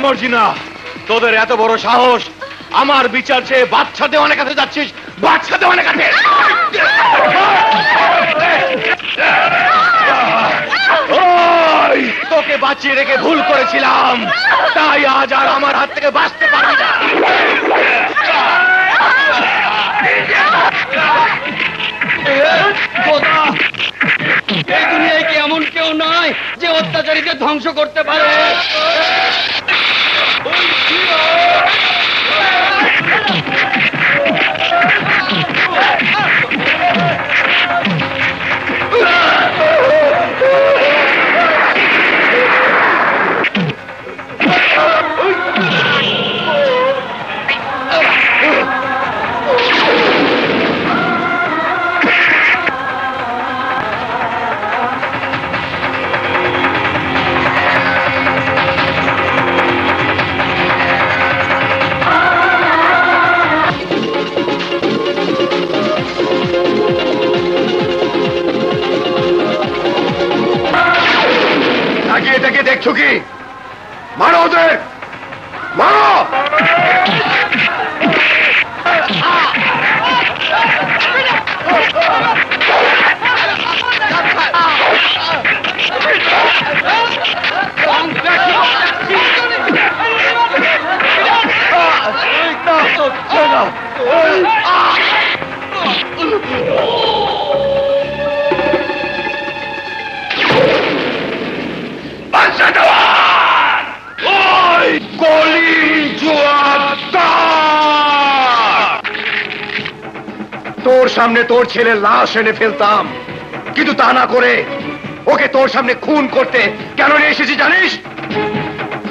মর্জিনা, তোদের এত বড় সাহস! আমার বিচার চেয়ে বাচ্চা দেওয়ানের কাছে যাচ্ছিস? বাচ্চা দেওয়ানের কাছে? তোকে বাঁচিয়ে রেখে ভুল করেছিলাম, তাই আজ আর আমার হাত থেকে বাঁচতে পারবি না। এই দুনিয়ায় কি এমন কেউ নয় যে অত্যাচারীকে ধ্বংস করতে পারে? দেখছো কি? মারো ওদের, মারো! তোর সামনে তোর ছেলের লাশ এনে ফেলতাম, কিন্তু তা না করে ওকে তোর সামনে খুন করতে কেন নিয়ে এসেছি জানিস?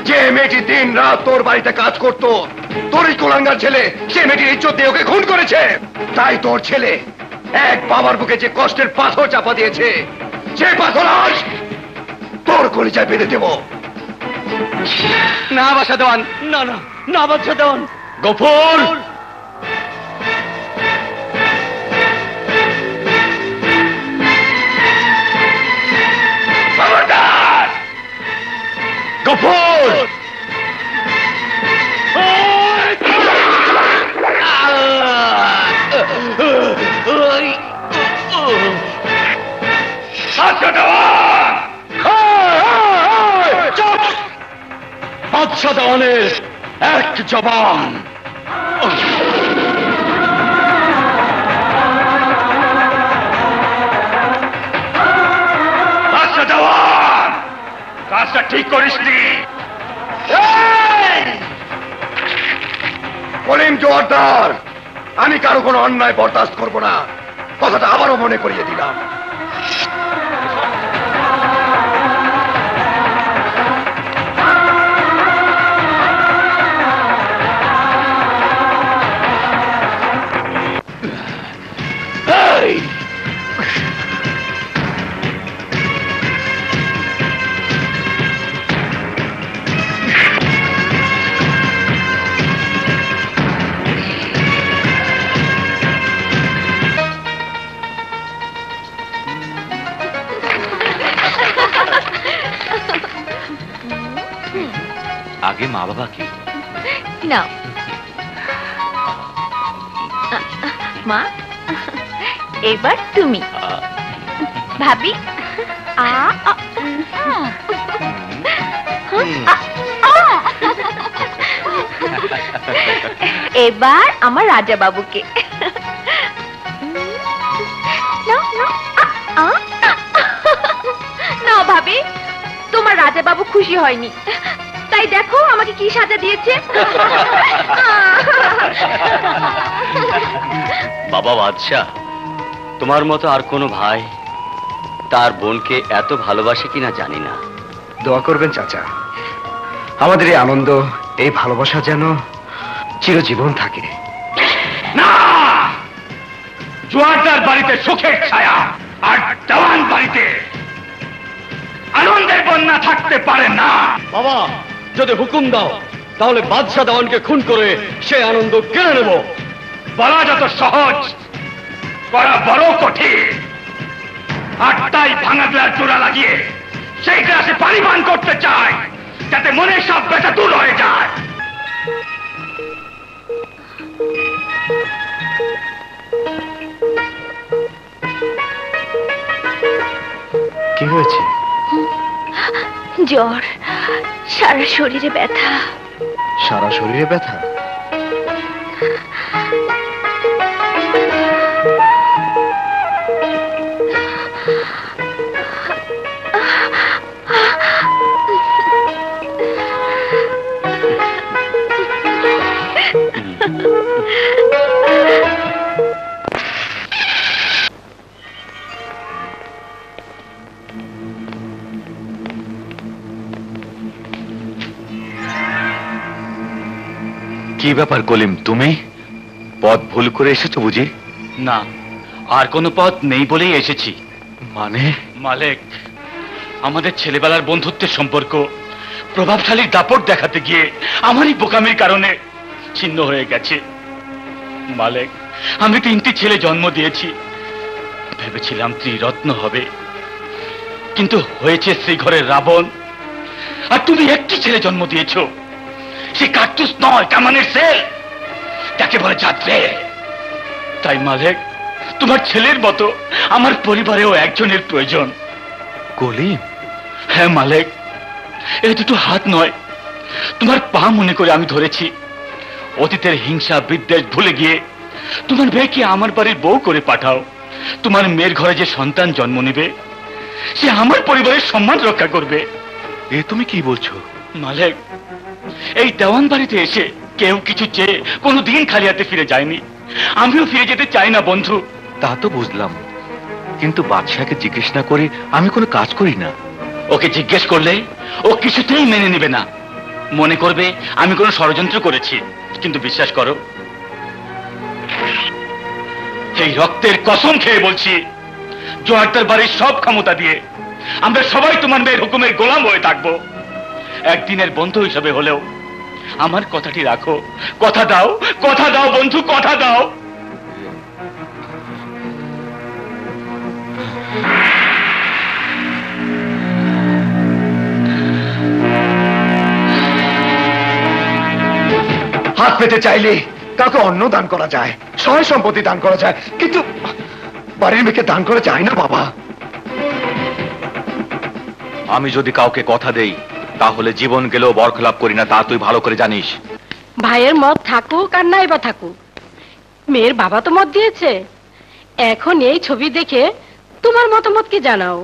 যে মেয়েটি দিন রাত তোর বাড়িতে কাজ করত, তোরই কুলাঙ্গার ছেলে সে মেয়েটির ইজ্জত দিয়ে ওকে খুন করেছে। তাই তোর ছেলে এক বাবার বুকে যে কষ্টের পাথর চাপা দিয়েছে, সে পাথর আজ তোর কলিজায় বেঁধে দেব। না বাসা দেওয়ান, না না না বাচ্চা দেওয়ান। গফুর, গফুর! বাদশা দেওয়ানের এক জবান। বাদশা দেওয়ান, কাজটা ঠিক করিসনি। কলিম জোয়ারদার, আমি কারো কোনো অন্যায় বরদাস্ত করব না, কথাটা আবারও মনে করিয়ে দিলাম। আগে মা বাবা কি না মা, এবার তুমি ভাবি। এবার আমার রাজা বাবুকে। না ভাবি, তোমার রাজা বাবু খুশি হয়নি, তাই দেখো আমাকে কি সাজা দিয়েছে। বাবা বাদশা, তোমার মতো আর কোনো ভাই তার বোনকে এত ভালোবাসে কিনা জানি না। দোয়া করবেন চাচা, আমাদের এই আনন্দ, এই ভালোবাসা যেন চিরজীবন থাকে। না, জোয়ারদার বাড়িতে সুখের ছায়া, আর দেওয়ান বাড়িতে আনন্দের বন্যা থাকতে পারে না। বাবা, যদি হুকুম দাও তাহলে বাদশা দেওয়ানকে খুন করে সে আনন্দ কেড়ে নেব। বলা যত সহজ, করা বড় কঠিন। আটটাই ভাঙা গ্লাস জোড়া লাগিয়ে সেই গ্লাসে পানি পান করতে চাই, যাতে মনের সব ব্যথা দূর হয়ে যায়। কি হয়েছে? জ্বর, সারা শরীরে ব্যথা। সারা শরীরে ব্যথা? কি ব্যাপার কলিম, তুমি পথ ভুল করে এসেছো বুঝি? না, আর কোনো পথ নেই বলেই এসেছি। মানে? মালেক, আমাদের ছেলেবেলার বন্ধুত্বের সম্পর্ক প্রভাবশালী দাপট দেখাতে গিয়ে আমারই বোকামির কারণে ছিন্ন হয়ে গেছে। মালেক, আমি 3টি ছেলে জন্ম দিয়েছি, ভেবেছিলাম ত্রিরত্ন হবে, কিন্তু হয়েছে সেই ঘরের রাবণ। আর তুমি একটি ছেলে জন্ম দিয়েছো, সে কার্তুস নয়, কামানের সেল, যাকে বলে যাত্রে। তাই মালেক, তোমার ছেলের মতো আমার পরিবারেও একজনের প্রয়োজন। কলিম? হ্যাঁ মালেক, এই দুটো হাত নয়, তোমার পা মনে করে আমি ধরেছি। অতীতের হিংসা বিদ্বেষ ভুলে গিয়ে তোমার মেয়েকে আমার বাড়ির বউ করে পাঠাও। তোমার মেয়ের ঘরে যে সন্তান জন্ম নেবে, সে আমার পরিবারের সম্মান রক্ষা করবে। এ তুমি কি বলছো? মালেক, এই দেওয়ান বাড়িতে এসে কেউ কিছু চেয়ে কোনোদিন খালি হাতে ফিরে যায়নি। আমিও ফিরে যেতে চাই না বন্ধু। তা তো বুঝলাম, কিন্তু বাদশাকে জিজ্ঞেস না করে আমি কোনো কাজ করি না। ওকে জিজ্ঞেস করলে ও কিছুতেই মেনে নেবে না, মনে করবে আমি কোনো ষড়যন্ত্র করেছি। কিন্তু বিশ্বাস করো, এই রক্তের কসম খেয়ে বলছি, জোয়ারদার বাড়ির সব ক্ষমতা দিয়ে আমরা সবাই তোমার মেয়ের হুকুমের গোলাম হয়ে থাকবো। একদিনের বন্ধু হিসাবে হলেও আমার কথাটি রাখো। কথা দাও, কথা দাও বন্ধু, কথা দাও। হাত পেতে চাইলে কাউকে অন্ন দান করা যায়, সহায় সম্পত্তি দান করা যায়, কিন্তু বাড়ির মেয়েকে দান করা যায় না বাবা। আমি যদি কাউকে কথা দেই তাহলে জীবন গেলেও বরখলাপ করি না, তা তুই ভালো করে জানিস। ভাইয়ের মত থাকুক আর নাই বা থাকুক, মেয়ের বাবা তো মত দিয়েছে। এখন এই ছবি দেখে তোমার মতামত কি জানাও।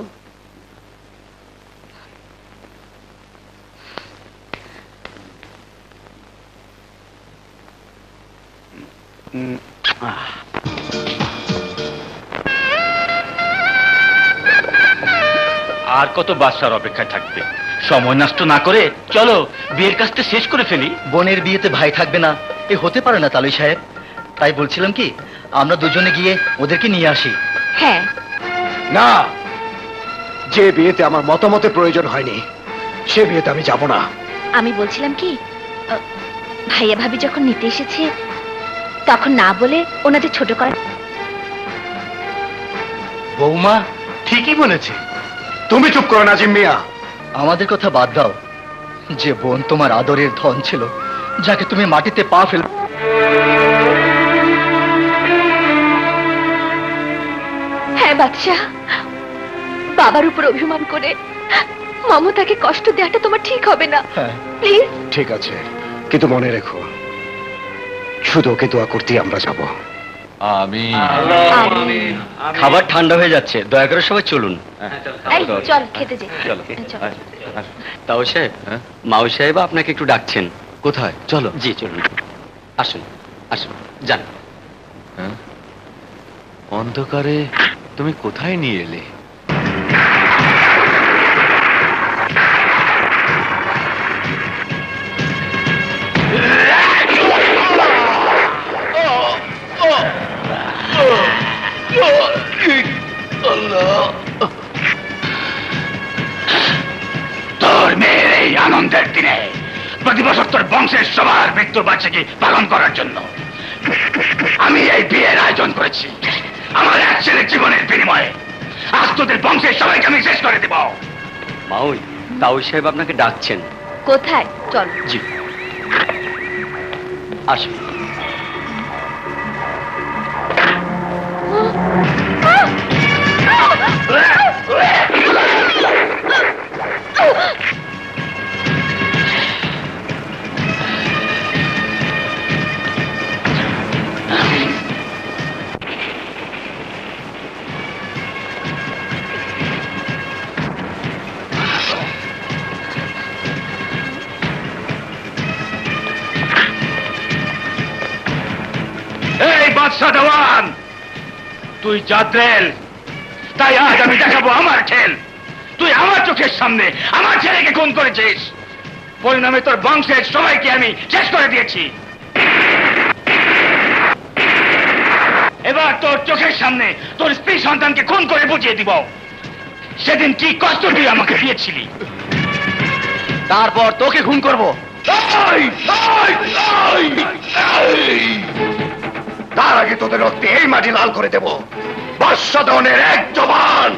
আর কত বাদশার অপেক্ষায় থাকবে? সময় নষ্ট না করে চলো বিয়ের কাজটা শেষ করে ফেলি। বোনের বিয়েতে ভাই থাকবে না, এ হতে পারে না তালুই সাহেব। তাই বলছিলাম কি, আমরা দুজনে গিয়ে ওদেরকে নিয়ে আসি। হ্যাঁ, না, যে বিয়েতে আমার মতামতের প্রয়োজন হয়নি সে বিয়েতে আমি যাব না। আমি বলছিলাম কি, ভাইয়া ভাবি যখন নিতে এসেছে তখন না বলে ওনাদের ছোট করা। বৌমা ঠিকই বলেছে। তুমি চুপ করো নাজিম মিয়া। আমাদের কথা বাদ দাও, যে বোন তোমার আদরের ধন ছিল, যাকে তুমি মাটিতে পা ফেল। হ্যাঁ বাদশা, বাবার উপর অভিমান করে মমতাকে কষ্ট দেওয়াটা তোমার ঠিক হবে না। হ্যাঁ, প্লিজ। ঠিক আছে, কিন্তু মনে রেখো, শুধু ওকে দোয়া করতেই আমরা যাব। আমি খাবার ঠান্ডা হয়ে যাচ্ছে, দয়া করে সবাই চলুন। এই চল খেতে যাই। চলো। চল। তাও সাহেব, মাউ সাহেব আপনাকে একটু ডাকছেন। কোথায়? চলো। জি চলুন, আসুন আসুন, যান। অন্ধকারে তুমি কোথায় নিয়ে এলে? তোর মেয়ের এই আনন্দের দিনে প্রতি বছর তোর বংশের সবার মৃত্যুর বার্ষিকী পালন করার জন্য আমি এই বিয়ের আয়োজন করেছি। আমার এক ছেলের জীবনের বিনিময়ে আজ তোদের বংশের সবাইকে আমি শেষ করে দেব। মাউই, তাও সাহেব আপনাকে ডাকছেন। কোথায়? চল। জি আসুন। এই বাদশা দেওয়ান, তুই জাদ্রেল, তাই আজ আমি দেখাবো আমার খেল। তুই আমার চোখের সামনে আমার ছেলেকে খুন করেছিস, পরিণামে তোর বংশের সবাইকে আমি শেষ করে দিয়েছি। এবার তোর চোখের সামনে তোর স্ত্রী সন্তানকে খুন করে বুঝিয়ে দিব সেদিন কি কষ্ট তুই আমাকে দিয়েছিলি। তারপর তোকে খুন করব। তার আগে তোদের রক্তে এই মাটি লাল করে দেব। বাদশাদনের এক জবান।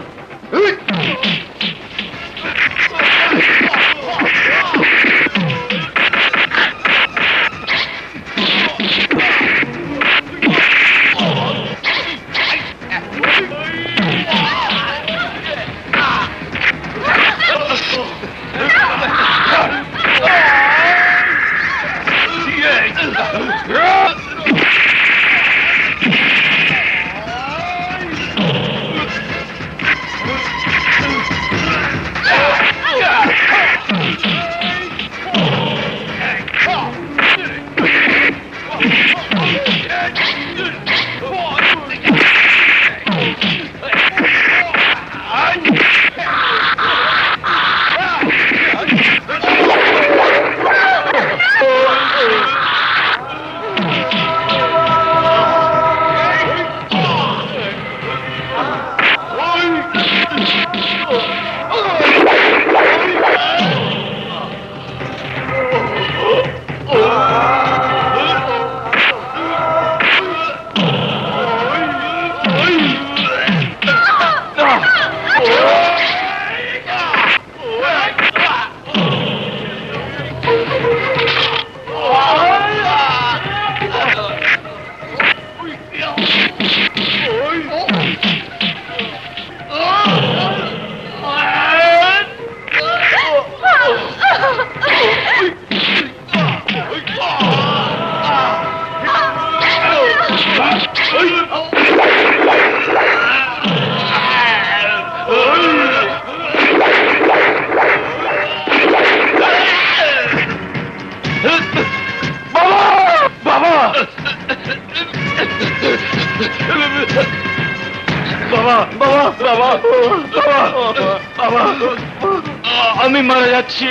আমি মারা যাচ্ছি,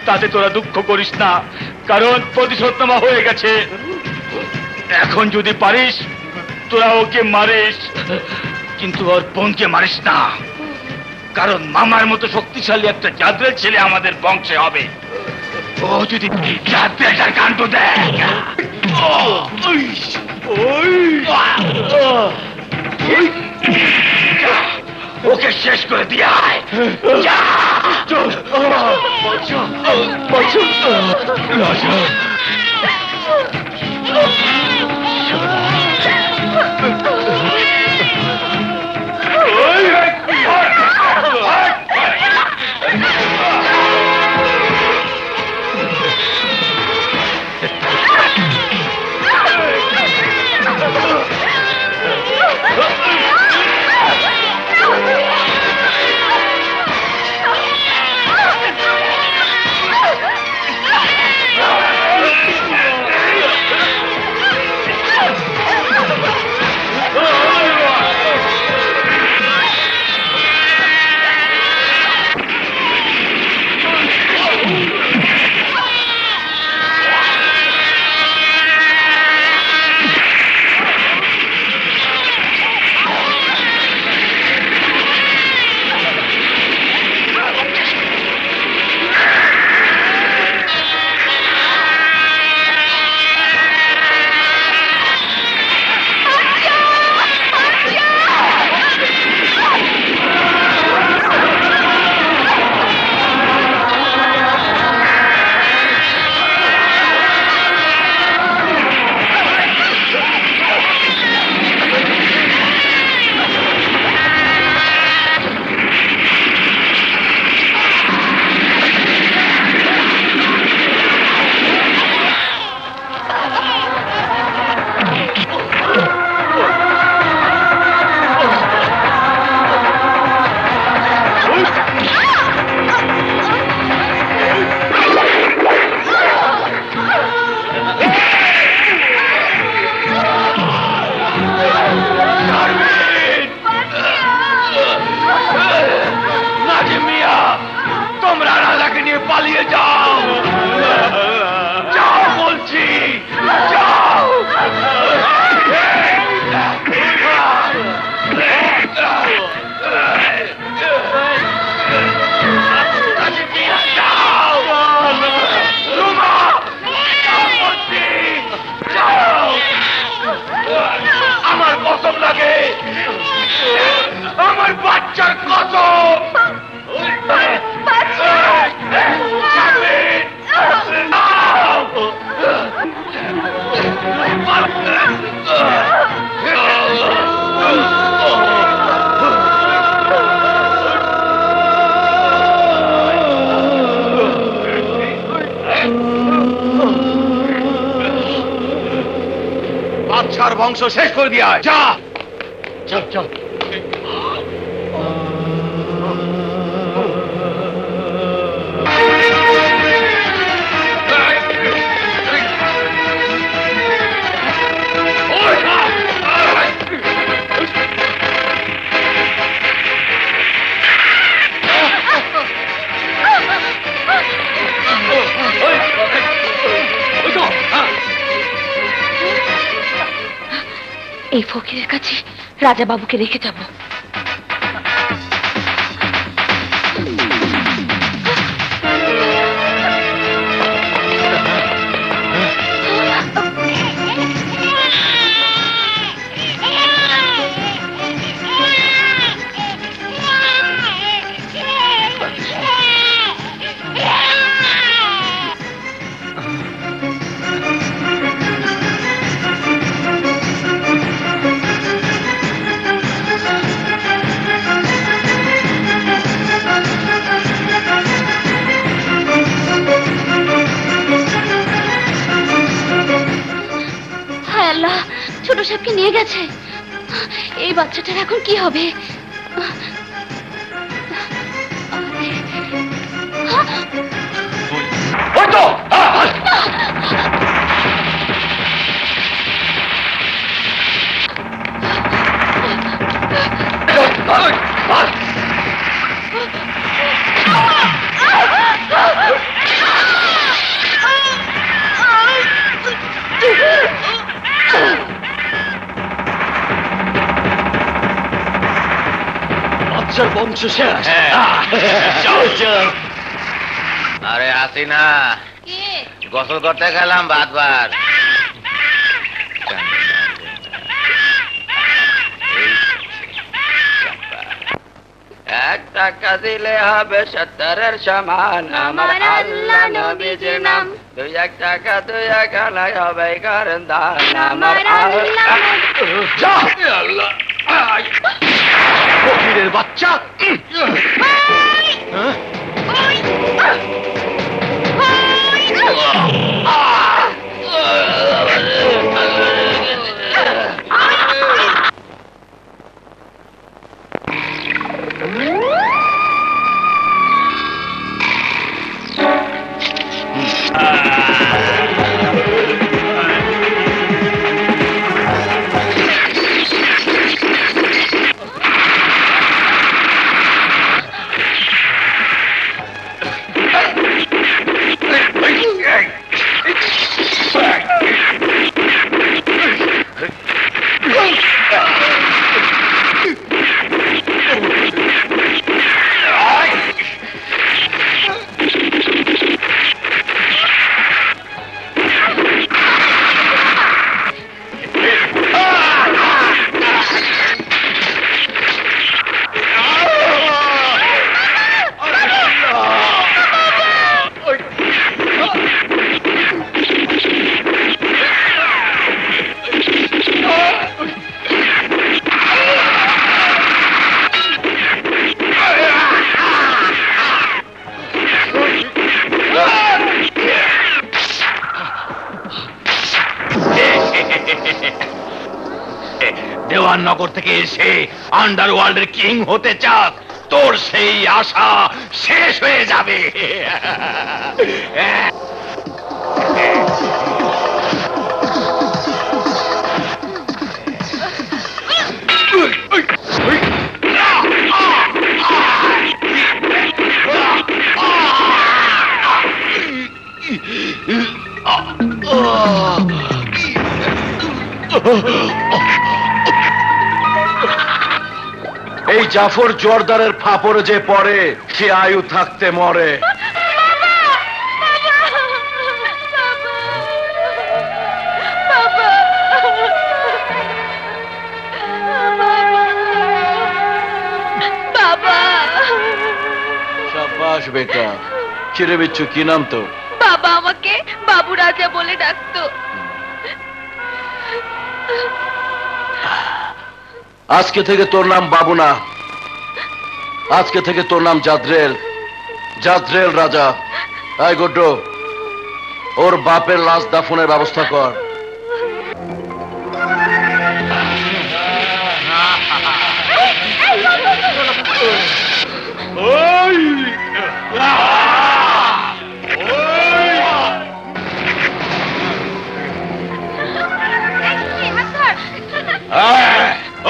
তাতে তোরা দুঃখ করিস না, কারণ প্রতিশোধ নেওয়া হয়ে গেছে। এখন যদি পারিস তোরা ওকে মারিস, কিন্তু ওর বোনকে মারিস না, কারণ মামার মতো শক্তিশালী একটা জাদ্রেল ছেলে আমাদের বংশে হবে। ও যদি জাদ্রেলটার কাণ্ড দেখ, ওকে শেষ করে দিয়ে আয়। যা। রাজা যাও, যাও বলছি, যাও। আমার কসম লাগে, আমার বাচ্চার কসম। বাচ্চার বংশ শেষ করে দিয়া যা। চল চল। এই ফকিরের কাছে রাজা বাবুকে রেখে যাব। ছোট সাপকে নিয়ে গেছে। এই বাচ্চাটার এখন কি হবে? ওই তো বাচ্চার বংশ শেষ। চল চল। আরে আসি না, গোসল করতে গেলাম বাদবার। এক টাকা দিলে হবে 70-এর সমান আমার আল্লাহ নবীজির নাম। 2-1 টাকা 2-1 আনায় হবে কারণ দান আমার আল্লাহ। যা আল্লাহ, ফকিরের বাচ্চা। দেওয়াননগর থেকে এসে আন্ডারওয়ার্ল্ডের কিং হতে চাস, তোর সেই আশা শেষ হয়ে যাবে। এই জাফর জোয়ারদারের ফাপড়ে যে পড়ে সে আয়ু থাকতে মরে। শাবাশ বেটা। চিরে বিচ্ছু, কি নাম তো? বাবা আমাকে বাবু রাজা বলে ডাকতো। আজকে থেকে তোর নাম বাবু না, আজকে থেকে তোর নাম জাদ্রেল, জাদ্রেল রাজা। আয় গুড্ডু, ওর বাপের লাশ দাফনের ব্যবস্থা কর।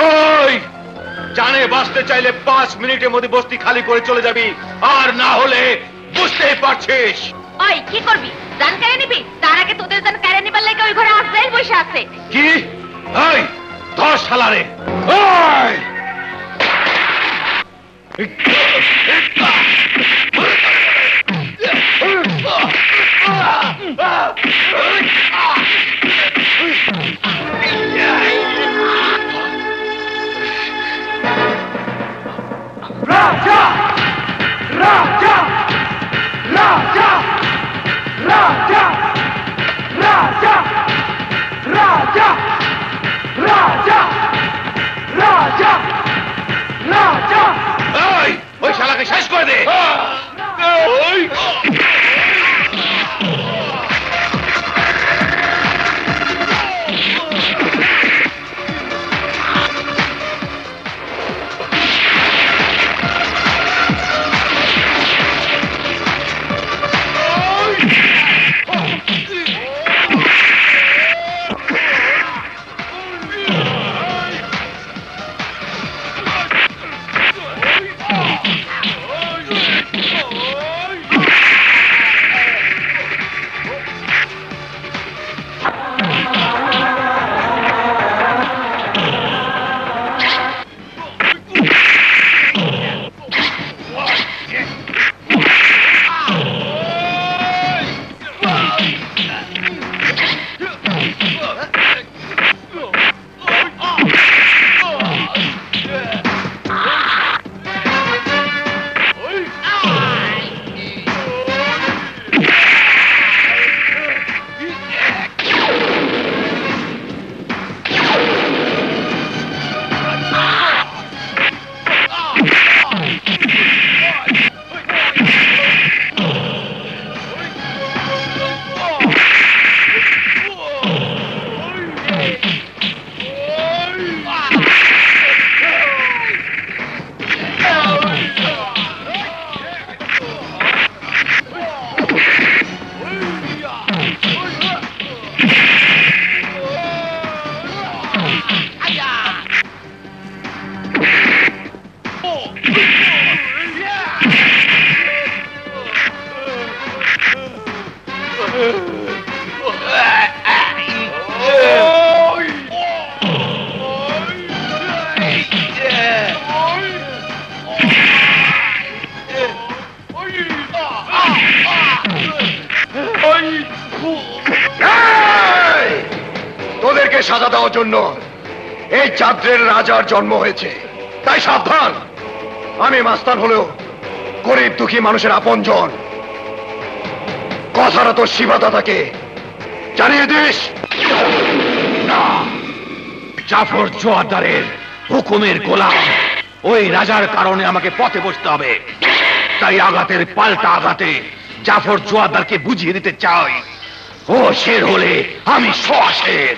ওই জানে বাঁচতে চাইলে 5 মিনিটের মধ্যে বস্তি খালি করে চলে যাবি, আর না হলে বুঝতেই পারছিস। ওই কি করবি? জান কেড়ে নিবি? তার আগে তোদের জান কেড়ে নিবার লাগে ওই ঘরে আজরাইল বসে আছে। কি? এই ধর শালারে। ওই রাজা রাজা রাজা রাজা রাজা রাজা রাজা রাজা রাজা। ওই শালাকে শেষ করে দে। ওই তোদেরকে সাজা দেওয়ার জন্য এই জাদ্রের রাজার জন্ম হয়েছে, তাই সাবধান। আমি মাস্তান হলেও গরিব দুঃখী মানুষের আপনজন। কথাটা তো শিবা দাদাকে জানিয়ে দিস। না, জাফর জোয়ারদারের হুকুমের গোলাম, ওই রাজার কারণে আমাকে পথে বসতে হবে। তাই আঘাতের পাল্টা আঘাতে জাফর জোয়ারদারকে বুঝিয়ে দিতে চাই, ও শের হলে আমি সোয়া শের,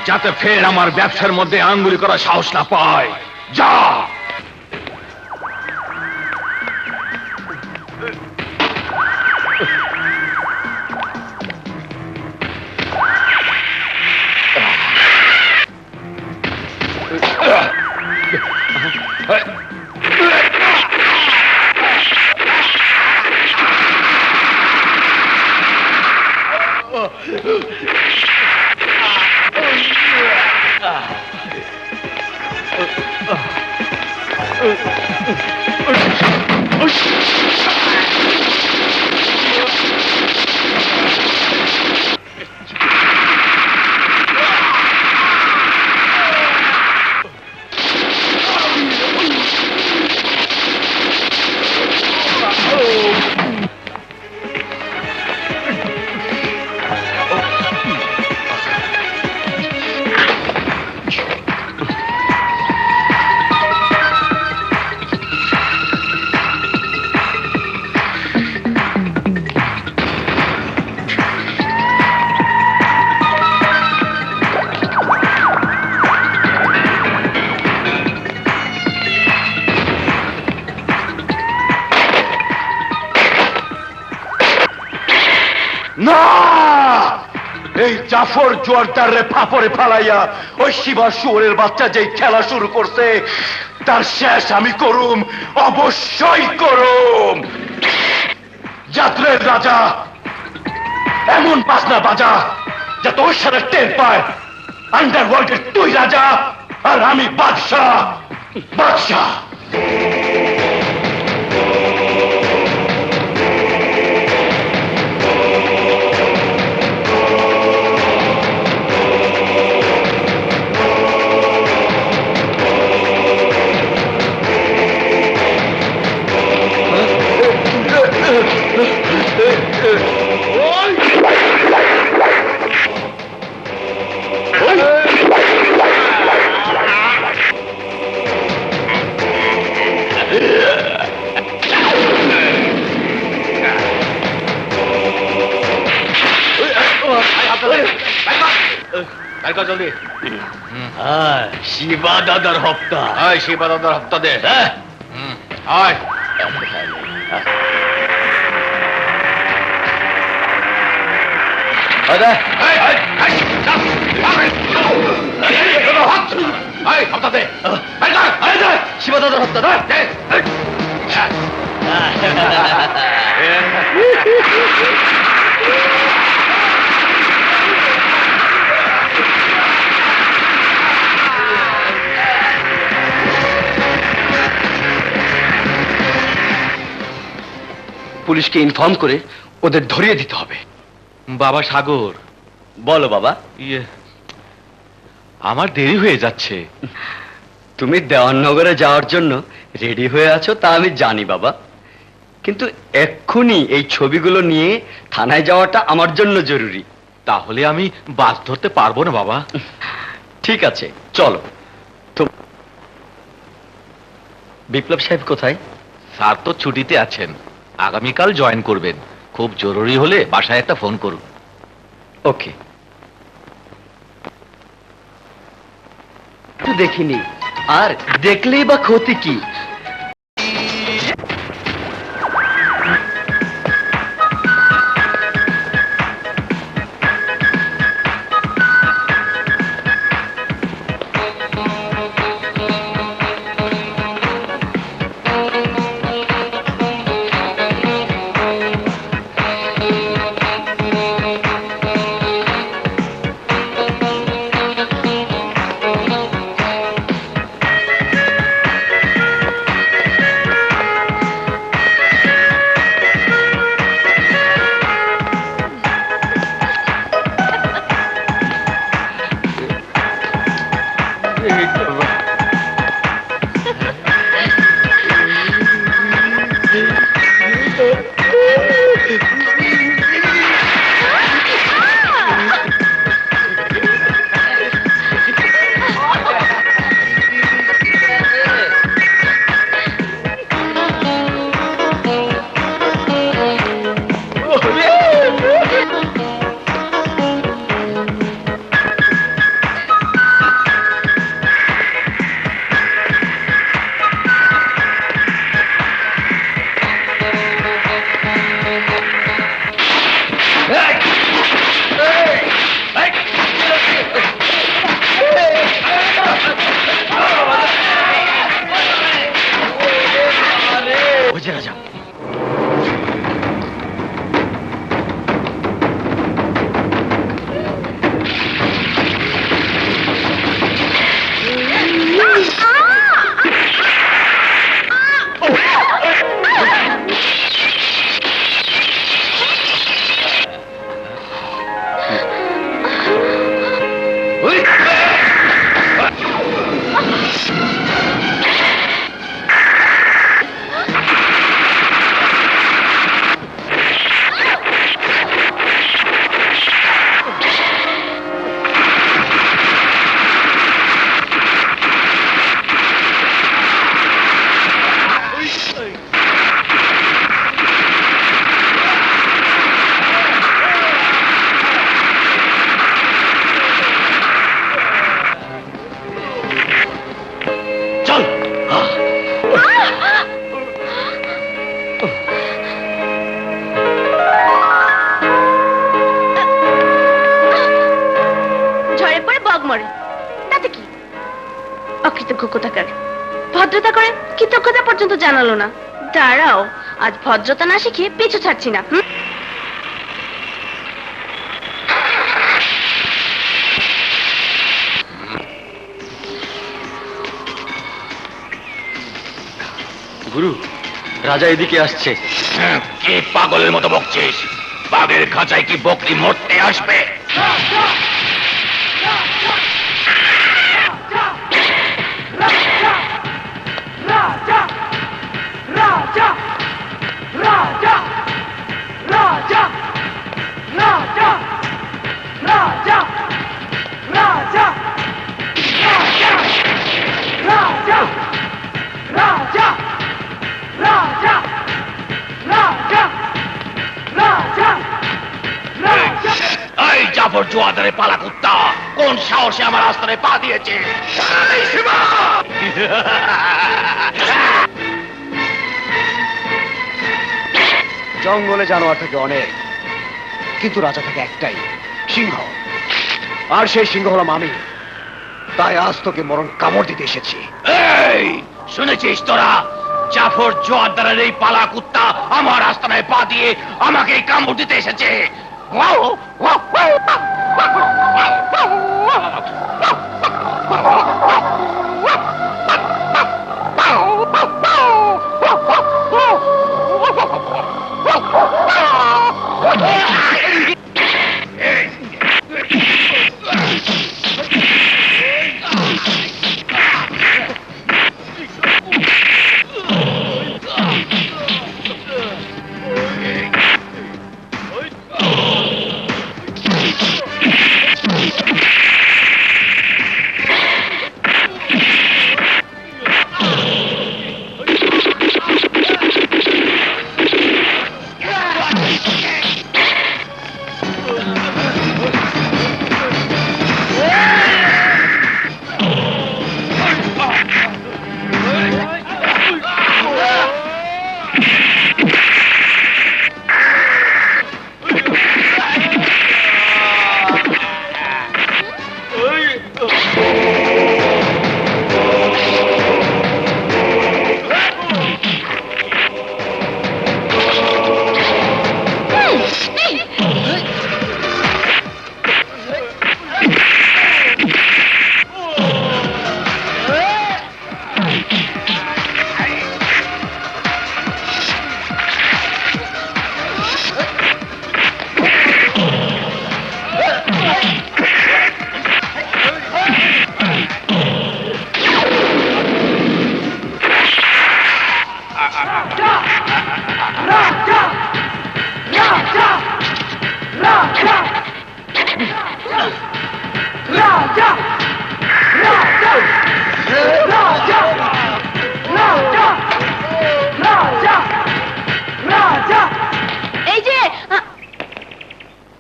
যাতে ফের আমার ব্যবসার মধ্যে আঙ্গুলি করা সাহস না পায়। যা। না, এই জাফর জোয়ারদারে ফাপড়ে ফালাইয়া ওই শিবা শুয়োরের বাচ্চা যেই খেলা শুরু করছে তার শেষ আমি করুম, অবশ্যই করুম। যাত্রের রাজা এমন বাজনা বাজা যা তোর সাথে টের পায় আন্ডারওয়ার্ল্ডের তুই রাজা আর আমি বাদশাহ। বাদশাহ শিবা দাদার হপ্তা, শিবা দাদার হপ্তা দে। আয় হপ্তা দে, শিবা দাদার হত্যা পুলিশকে ইনফর্ম করে ওদের ধরিয়ে দিতে হবে। বাবা সাগর, বলো বাবা। আমার দেরি হয়ে যাচ্ছে। তুমি দেওয়াননগরে যাওয়ার জন্য রেডি হয়ে আছো তা আমি জানি বাবা, কিন্তু এক্ষুনি এই ছবিগুলো নিয়ে থানায় যাওয়াটা আমার জন্য জরুরি। তাহলে আমি বাস ধরতে পারবো না বাবা। ঠিক আছে চলো। তো বিপ্লব সাহেব কোথায়? স্যার তো ছুটিতে আছেন, আগামীকাল জয়েন করবেন। খুব জরুরি হলে বাসায় একটা ফোন করুন। ওকে। দেখিনি, আর দেখলেই বা ক্ষতি কি? অকৃতজ্ঞ কোথাকার। ভদ্রতা করে কৃতজ্ঞতা পর্যন্ত জানালো না। দাঁড়াও, আজ ভদ্রতা না শিখে পিছু ছাড়ছি না। গুরু, রাজা এদিকে আসছে। কি পাগলের মতো বকছিস? বাঘের খাঁচায় কি বকরি মরতে আসবে? এই জাফর জোয়াদারে পালা কুত্তা, কোন সাহসে আমার আস্তানে পা দিয়েছে? এই শিবা! জঙ্গলে জানোয়ার থাকে অনেক, কিন্তু রাজা থাকে একটাই, সিংহ। আর সেই সিংহ হলাম আমি। তাই আজ তোকে মরণ কামড় দিতে এসেছি। এই শুনেছিস তোরা? জাফর জোয়াদারের এই পালা কুত্তা আমার আস্তানায় পা দিয়ে আমাকে কামড় দিতে এসেছে।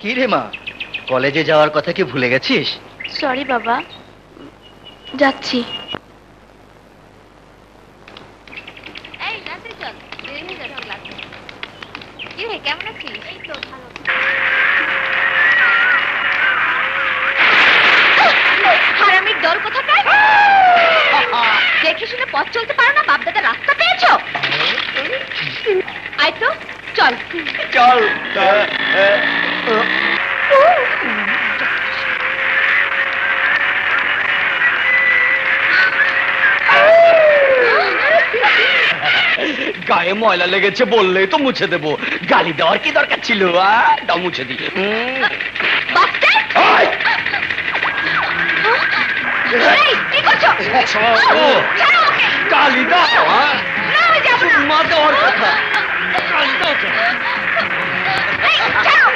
কি রে মা, কলেজে যাওয়ার কথা কি ভুলে গেছিস? সরি বাবা, যাচ্ছি। কেমন আছিস? হারামির দল কোথাকার! দেখে শুনে পথ চলতে পারো না, বাপদাদা রাস্তা পেয়েছো? আয় তো, চল চল। গায়ে ময়লা লেগেছে বললেই তো মুছে দেবো, গালি দেওয়ার কি দরকার ছিল? দাও মুছে দি। বাস্টার! এই, কি করছো? ছাড়ো আমাকে! গালি দাও। না, আমি যাবো না। মা দেওয়ার কথা। গালি দাও কেন? এই, ছাড়ো!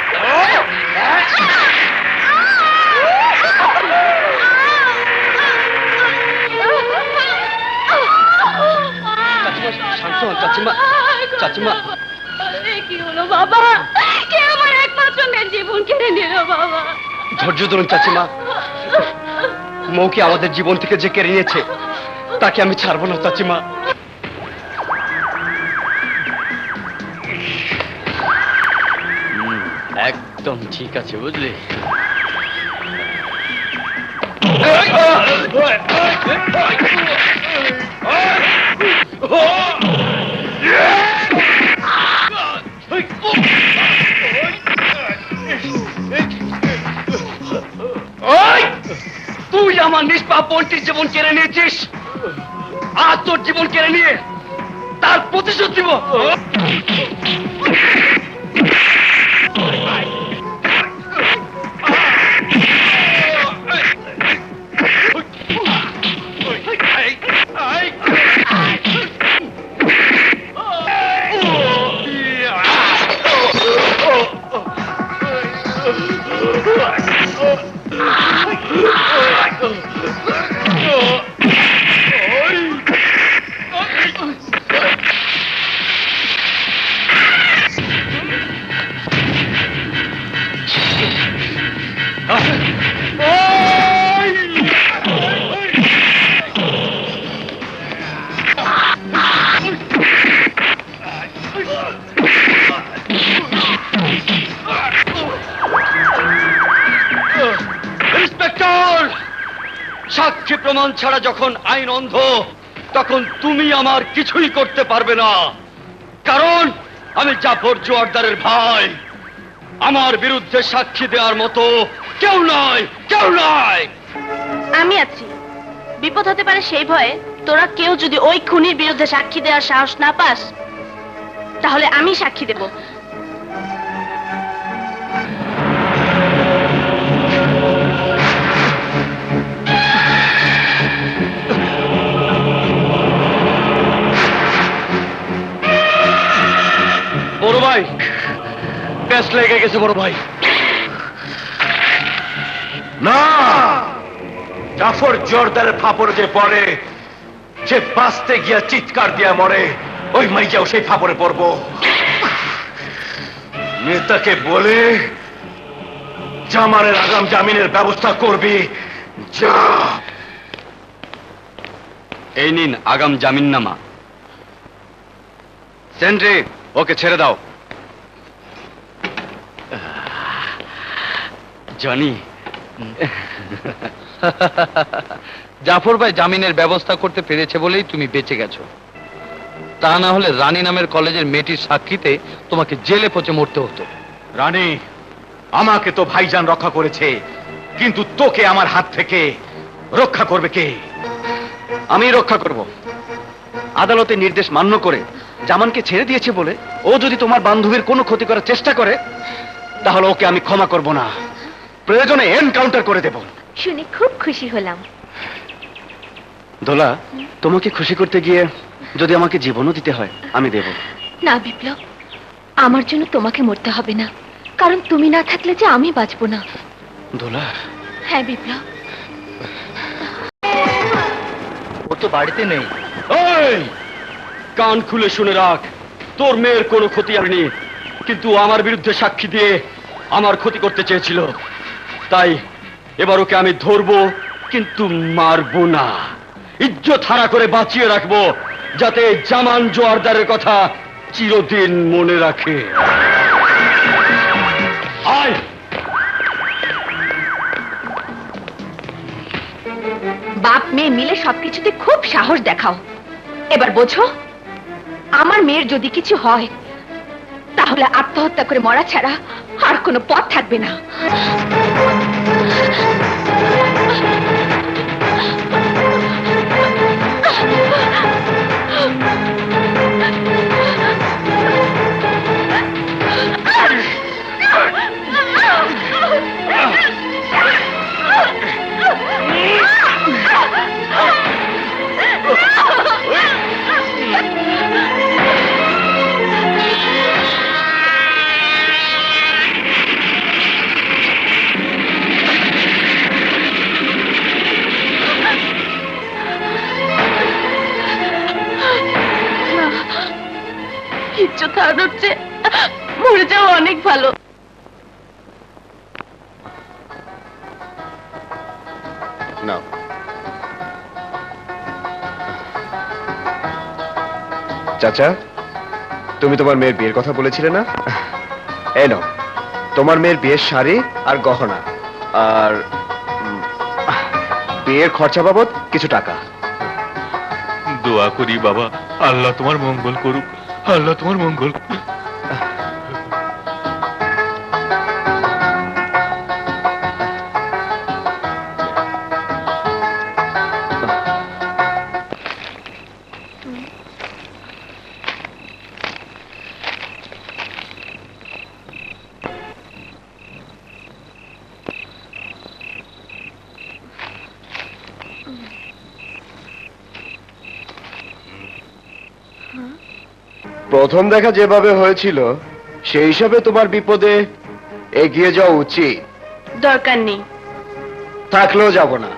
শান্ত হন চাচিমা। চাচিমা, কি হলো বাবা? কে আমার একমাত্র মেয়ের জীবন কেড়ে নিল বাবা? ধৈর্য ধরুন চাচিমা। মৌকে আমাদের জীবন থেকে যে কেড়ে নিয়েছে তাকে আমি ছাড়বো না চাচিমা। একদম ঠিক আছে, বুঝলি? ওই, তুই আমার নিষ্পাপ বোনটির জীবন কেড়ে নিয়েছিস, আজ তোর জীবন কেড়ে নিয়ে তার প্রতিশোধ দিব। ইন্সপেক্টর, সাক্ষী প্রমাণ ছাড়া যখন আইন অন্ধ, তখন তুমি আমার কিছুই করতে পারবে না। কারণ আমি জাফর জোয়ারদারের ভাই। আমার বিরুদ্ধে সাক্ষী দেওয়ার মতো কেউ নয়, কেউ নয়। আমি আছি, বিপদ হতে পারে সেই ভয়ে তোরা কেউ যদি ওই খুনির বিরুদ্ধে সাক্ষী দেওয়ার সাহস না পাস, তাহলে আমি সাক্ষী দেব। বড় ভাই, প্যাঁচ লেগে গেছে বড় ভাই। না, জাফর জোরদারের ফাপড়ে যে পড়ে, সে বাঁচতে গিয়া চিৎকার দিয়া মরে, ওই মাইয়াও সেই ফাপড়ে পড়ব। নেতাকে বলে জামানের আগাম জামিনের ব্যবস্থা করবি, যা। এই নিন আগাম জামিননামা। সেন্ট্রি, ওকে ছেড়ে দাও। জানি জাফর ভাই জামিনের ব্যবস্থা করতে পেরেছে বলেই তুমি বেঁচে গেছো, তা না হলে রানী নামের কলেজের মেয়েটির সাক্ষীতে তোমাকে জেলে পচে মরতে হতো। রানী, আমাকে তো ভাইজান রক্ষা করেছে, কিন্তু তোকে আমার হাত থেকে রক্ষা করবে কে? আমি রক্ষা করব। আদালতের নির্দেশ মান্য করে জামানকে ছেড়ে দিয়েছে বলে ও যদি তোমার বান্ধবীর কোনো ক্ষতি করার চেষ্টা করে, তাহলে ওকে আমি ক্ষমা করব না, প্রয়োজনে এনকাউন্টার করে দেব। শুনে খুব খুশি হলাম। দোলা, তোমাকে খুশি করতে গিয়ে যদি আমাকে জীবনও দিতে হয় আমি দেব। না বিপ্লব, আমার জন্য তোমাকে মরতে হবে না, কারণ তুমি না থাকলে যে আমি বাঁচবো না। দোলা, হ্যাঁ বিপ্লব। ও তো বাড়িতে নেই। এই, কান খুলে শুনে রাখ, তোর মেয়ের কোনো ক্ষতি হয়নি, কিন্তু আমার বিরুদ্ধে সাক্ষী দিয়ে আমার ক্ষতি করতে চেয়েছিল। তাই এবার ওকে আমি ধরবো, কিন্তু মারবো না। ইজ্জত হারা করে বাঁচিয়ে রাখবো, যাতে জামান জোয়ারদারের কথা চিরদিন মনে রাখে। আয়। বাপ মেয়ে মিলে সবকিছুতে খুব সাহস দেখাও। এবার বোঝো, আমার মেয়ের যদি কিছু হয় তাহলে আত্মহত্যা করে মরা ছাড়া আর কোনো পথ থাকবে না। ইজ্জত হারানোর চেয়ে মরে যাওয়া অনেক ভালো। না, চাচা, তুমি তোমার মেয়ের বিয়ের কথা বলেছিলে না? এই নাও তোমার মেয়ের বিয়ের শাড়ি আর গহনা, আর বিয়ের খরচা বাবদ কিছু টাকা। দোয়া করি বাবা, আল্লাহ তোমার মঙ্গল করুক, আল্লাহ তোমার মঙ্গল। প্রথম দেখা যেভাবে হয়েছিল সেই হিসাবে তোমার বিপদে এগিয়ে যাওয়া উচিত। দরকার নেই। থাকলেও যাব না,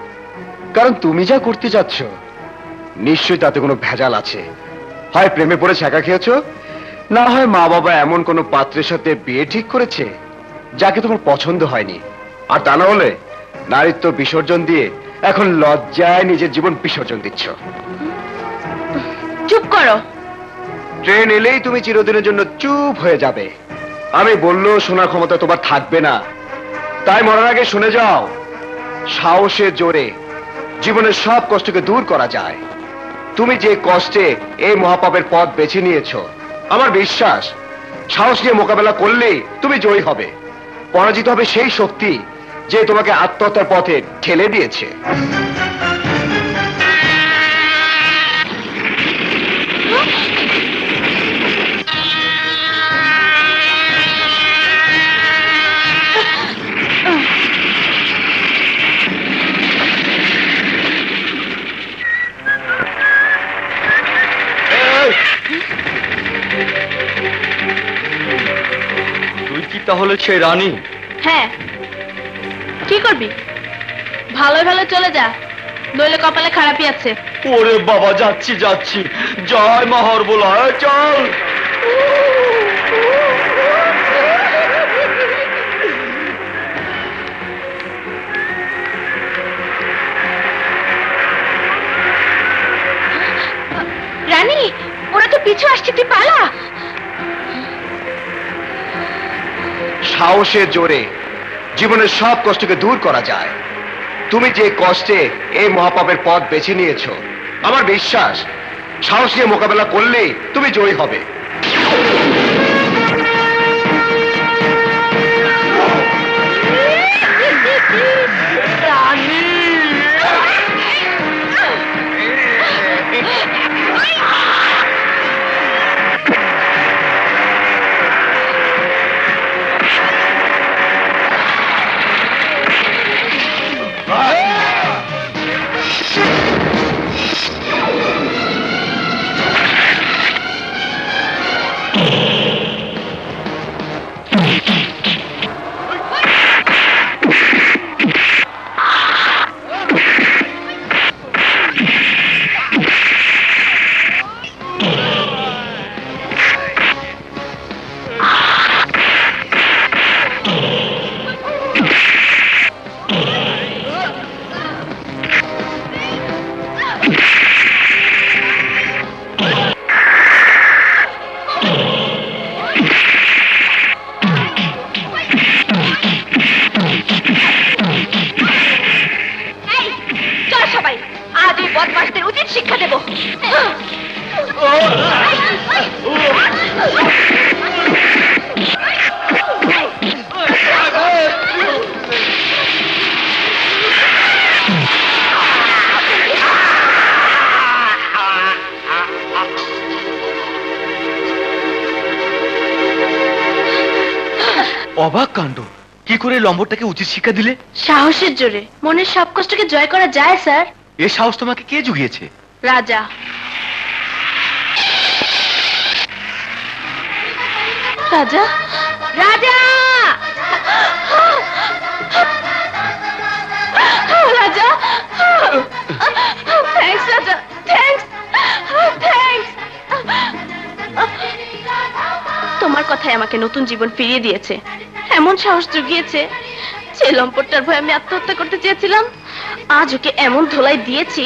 কারণ তুমি যা করতে যাচ্ছ নিশ্চয়ই তাতে কোনো ভেজাল আছে। হয় প্রেমে পড়ে ছ্যাঁকা খেয়েছো, না হয় মা বাবা এমন কোনো পাত্রের সাথে বিয়ে ঠিক করেছে যাকে তোমার পছন্দ হয়নি। আর তা না হলে নারীত্ব বিসর্জন দিয়ে এখন লজ্জায় নিজের জীবন বিসর্জন দিচ্ছ। চুপ করো। ট্রেন এলেই তুমি চিরদিনের জন্য চুপ হয়ে যাবে। আমি বললেও শোনার ক্ষমতা তোমার থাকবে না। তাই মরার আগে শুনে যাও, সাহসের জোরে জীবনের সব কষ্টকে দূর করা যায়। তুমি যে কষ্টে এই মহাপাপের পথ বেছে নিয়েছো, আমার বিশ্বাস সাহস নিয়ে মোকাবেলা করলেই তুমি জয়ী হবে। পরাজিত হবে সেই শক্তি যে তোমাকে আত্মহত্যার পথে ঠেলে দিয়েছে। তুই কি তাহলে সে রানী? হ্যাঁ, কি করবি? ভালো ভালো চলে যা, নইলে কপালে খারাপই আছে। ওরে বাবা, যাচ্ছি যাচ্ছি, জয় মহর বলা, চল। রানী, ওরা তো পিছু আসছে, তুই পালা। সাহসের জোরে জীবনের সব কষ্টকে দূর করা যায়। তুমি যে কষ্টে এই মহাপাপের পথ বেছে নিয়েছো, আমার বিশ্বাস সাহস নিয়ে মোকাবেলা করলেই তুমি জয়ী হবে। চল সবাই, আজ এই বদমাশদের উচিত শিক্ষা দেব। অবাক কাণ্ড, কি করে লম্বরটাকে উচিত শিক্ষা দিলে? সাহসের জোরে মনের সব কষ্টকে জয় করা যায় স্যার। এ সাহস তোমাকে কে জুগিয়েছে? রাজা। রাজা, রাজা, রাজা, থ্যাঙ্কস রাজা, থ্যাঙ্কস, থ্যাঙ্কস। তোমার কথাই আমাকে নতুন জীবন ফিরিয়ে দিয়েছে, এমন সাহস জুগিয়েছে যে লম্পটটার ভয়ে আমি আত্মহত্যা করতে চেয়েছিলাম, আজ ওকে এমন ধোলাই দিয়েছি,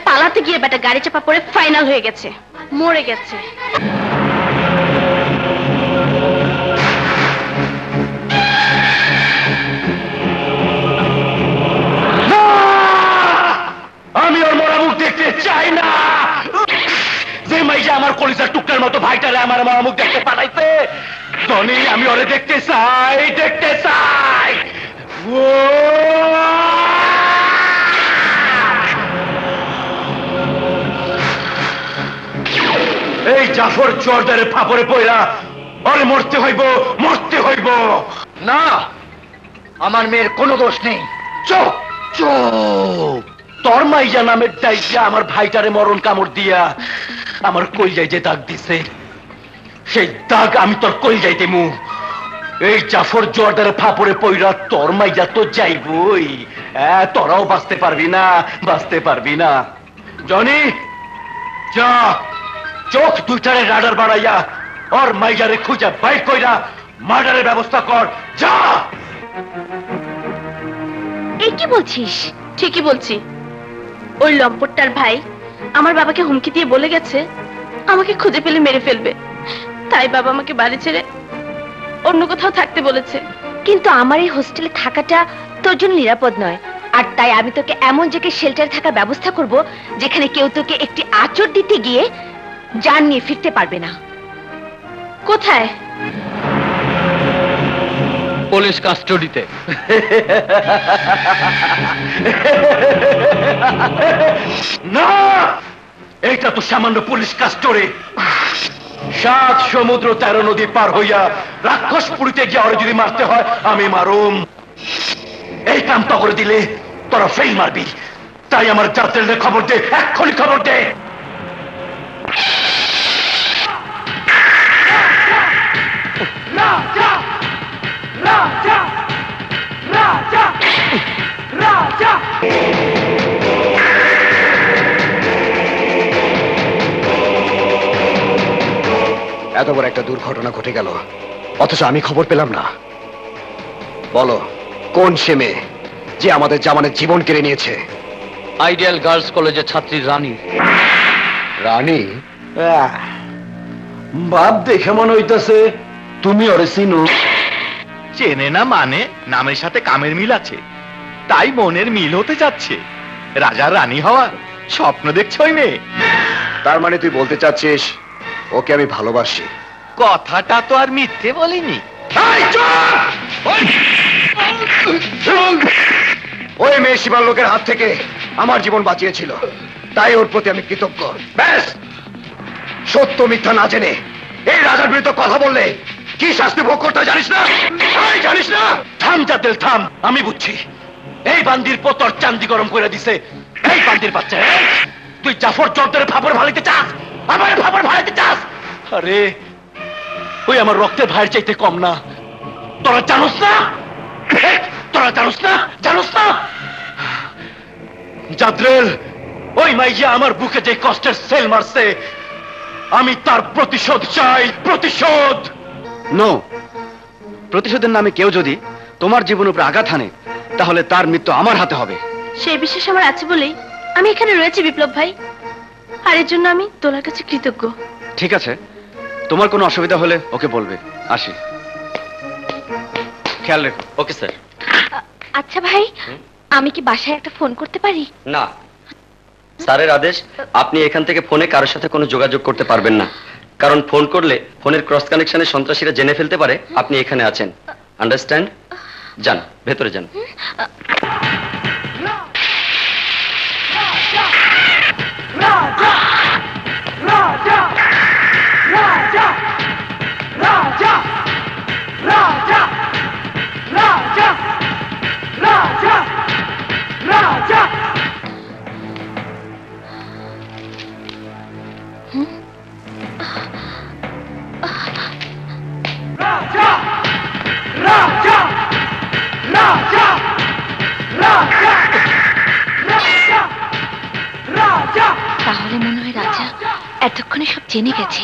পালাতে গিয়ে বেটা গাড়ি চাপা পড়ে ফাইনাল হয়ে গেছে, মরে গেছে। জনি, আমি ওরে দেখতে চাই, দেখতে চাই। ও এই জাফর জোয়ারদারের ফাপড়ে পয়রা ওরে মরতে হইব, মরতে হইব। না, আমার মেয়ের কোনো দোষ নেই। চুপ চুপ, তোর মাইয়া নামের দায়িত্বে আমার ভাইটারে মরণ কামড় দিয়া আমার কলজায় যে দাগ দিছে, সেই দাগ আমি তোর কলজায় দেমু। এই জাফর জোয়ারদারের ফাপড়ে পইরা তোর মাইয়া তো যাইবই, তোরাও বাঁচতে পারবি না, বাঁচতে পারবি না। জনি, যা চোখ দুইটারে রাডার বাড়াইয়া ওর মাইয়ারে খুঁজা বাইর কইরা মার্ডারের ব্যবস্থা কর, যা। এই কি বলছিস? ঠিকই বলছি। ওই লম্পটটার ভাই আমার বাবাকে হুমকি দিয়ে বলে গেছে আমাকে খুঁজে পেলে মেরে ফেলবে, তাই বাবা আমাকে বাড়ি ছেড়ে অন্য কোথাও থাকতে বলেছে। কিন্তু আমার এই হোস্টেলে থাকাটা তোর জন্য নিরাপদ নয়, আর তাই আমি তোকে এমন জায়গায় শেল্টারে থাকার ব্যবস্থা করব যেখানে কেউ তোকে একটি আঁচড় দিতে গিয়ে জান নিয়ে ফিরতে পারবে না। কোথায়? পুলিশ কাস্টডিতে। না, এইটা তো সামান্য পুলিশ কাস্টরে। 7 সমুদ্র 13 নদী পার হইয়া রাক্ষসপুরীতে গিয়ে ওরে যদি মারতে হয় আমি মারুম। এই কামটা করে দিলে তোরা ফেল মারবি, তাই আমার যাত্রীদের খবর দে, এক্ষুনি খবর দে। এত বড় একটা দুর্ঘটনা ঘটে গেল, অথচ আমি খবর পেলাম না। বলো, কোন সে মেয়ে যে আমাদের জামানের জীবন কেড়ে নিয়েছে? আইডিয়াল গার্লস কলেজের ছাত্রী রানী। রানী? বাপ দেখে মনে হইতেছে তুমি ওরে চিনো। চেনে না মানে নামের সাথে কামের মিল আছে, তাই মনের মিল হতে যাচ্ছে। রাজার রানী হওয়ার স্বপ্ন দেখছ ওই মেয়ে। তার মানে তুই বলতে চাচ্ছিস ওকে আমি ভালোবাসি? কথাটা তো আর মিথ্যে বলিনি। ওই মেয়ে শিবার লোকের হাত থেকে আমার জীবন বাঁচিয়েছিল, তাই ওর প্রতি আমি কৃতজ্ঞ। ব্যাস, সত্য মিথ্যা না জেনে এই রাজার বিরুদ্ধে কথা বললে কি শাস্তি ভোগ করতে জানিস না? জানিস না? থাম জাতেল থাম, আমি বুঝছি। এই বান্দির পতর চান্দি গরম করে দিছে। এই বান্দির বাচ্চা, তুই জাফর জর্দারে ফাপড় ভাড়াইতে চাস, আমার ফাপড় ভাড়াইতে চাস? আরে ওই আমার রক্তের ভাইয়ের চাইতে কম না, তোরা জানোস না? তোরা জানোস না, জানোস না? জাদ্রেল, ওই মাইয়া আমার বুকে যে কষ্টের সেল মারছে, আমি তার প্রতিশোধ চাই, প্রতিশোধ। নো, প্রতিশোধের নামে কেউ যদি তোমার জীবনের উপর আঘাত হানে তাহলে তার মৃত্যু আমার হাতে হবে। সেই বিশ্বাস আমার আছে বলেই আমি এখানে রয়েছি বিপ্লব ভাই, আর এর জন্য আমি তোলার কাছে কৃতজ্ঞ। ঠিক আছে, তোমার কোনো অসুবিধা হলে ওকে বলবে। আসি, খেয়াল রেখো। Okay sir. আচ্ছা ভাই, আমি কি বাসায় একটা ফোন করতে পারি? না, স্যারের আদেশ আপনি এখান থেকে ফোনে কারোর সাথে কোনো যোগাযোগ করতে পারবেন না, কারণ ফোন করলে ফোনের ক্রস কানেকশনে সন্ত্রাসীরা জেনে ফেলতে পারে আপনি এখানে আছেন। আন্ডারস্ট্যান্ড? যান, ভেতরে যান। তাহলে মনে হয় রাজা এতক্ষণে সব জেনে গেছে।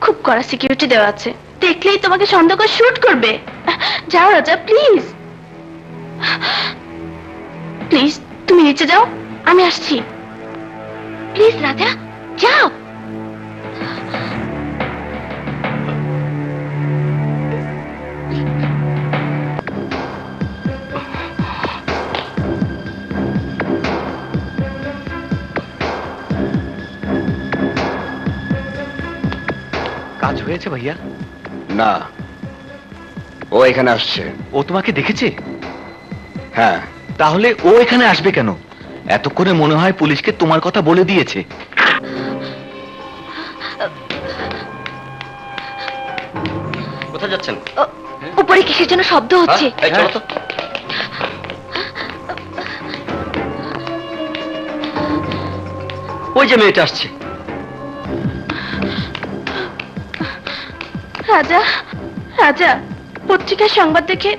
খুব কড়া সিকিউরিটি দেওয়া আছে, দেখলেই তোমাকে সন্দেহ করে শুট করবে। যাও রাজা, প্লিজ প্লিজ, তুমি নিচে যাও, আমি আসছি। প্লিজ রাজা, যাও। কাজ হয়েছে ভাইয়া? না, ও এখানে আসছে। ও তোমাকে দেখেছে? হ্যাঁ। তাহলে ও এখানে আসবে কেন? এতক্ষণে মনে হয় পুলিশকে তোমার কথা বলে দিয়েছে। কোথায় যাচ্ছেন? উপরে কিসের জন্য শব্দ হচ্ছে? হ্যাঁ? এই চলো তো। ওই যে মেয়েটা আসছে। রাজা, রাজা, পত্রিকার সংবাদ দেখে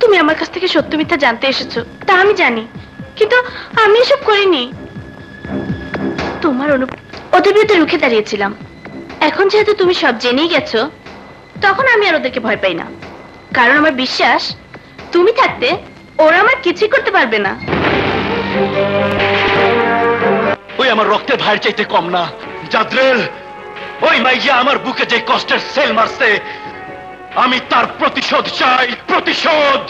তুমি আমার কাছ থেকে সত্য মিথ্যা জানতে এসেছো, তা আমি জানি, কিন্তু আমি এসব করিনি। তোমার ওদের বিরুদ্ধে রুখে দাঁড়িয়েছিলাম। এখন যেহেতু তুমি সব জেনেই গেছো, তখন আমি আর ওদেরকে ভয় পাই না, কারণ আমার বিশ্বাস তুমি থাকতে ওরা আমার কিছুই করতে পারবে না। ওই আমার রক্তের ভাইয়ের চাইতে কম না। জাদ্রেল, ওই মাইয়া আমার বুকে যে কষ্টের সেল মারছে, আমি তার প্রতিশোধ চাই, প্রতিশোধ।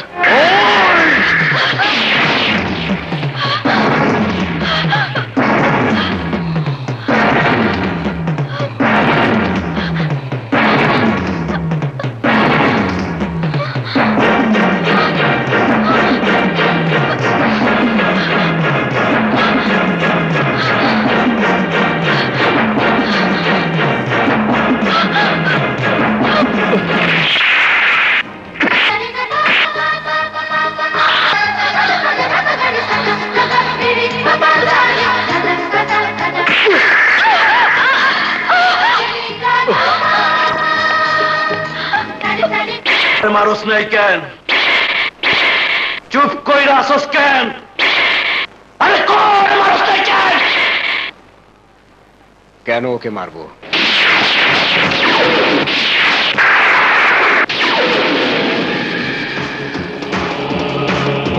মারস নাই কেন? চুপ কইরা আসস কেন? আরে কই মারস নাই কেন? কেন ওকে মারবো?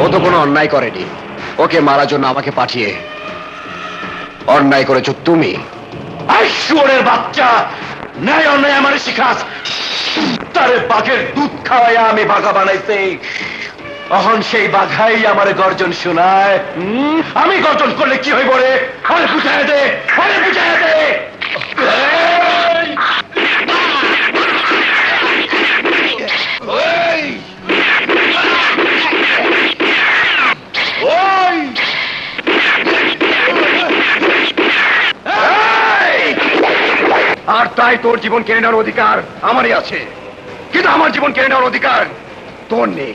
ও তো কোনো অন্যায় করেনি। ওকে মারার জন্য আমাকে পাঠিয়ে অন্যায় করেছো তুমি। শুয়োরের বাচ্চা, ন্যায় অন্যায় আমার শিখাস। তারে বাঘের দুধ খাওয়াইয়া আমি বাঘা বানাইছি, অহন সেই বাঘাই আমার গর্জন শোনায়। আমি গর্জন করলে কি হইব রে? আরে বুঝাই দে, আরে বুঝাই দে। আর তাই তোর জীবন কেড়ে নেওয়ার অধিকার আমারই আছে, কিন্তু আমার জীবন কেড়ে নেওয়ার অধিকার তোর নেই।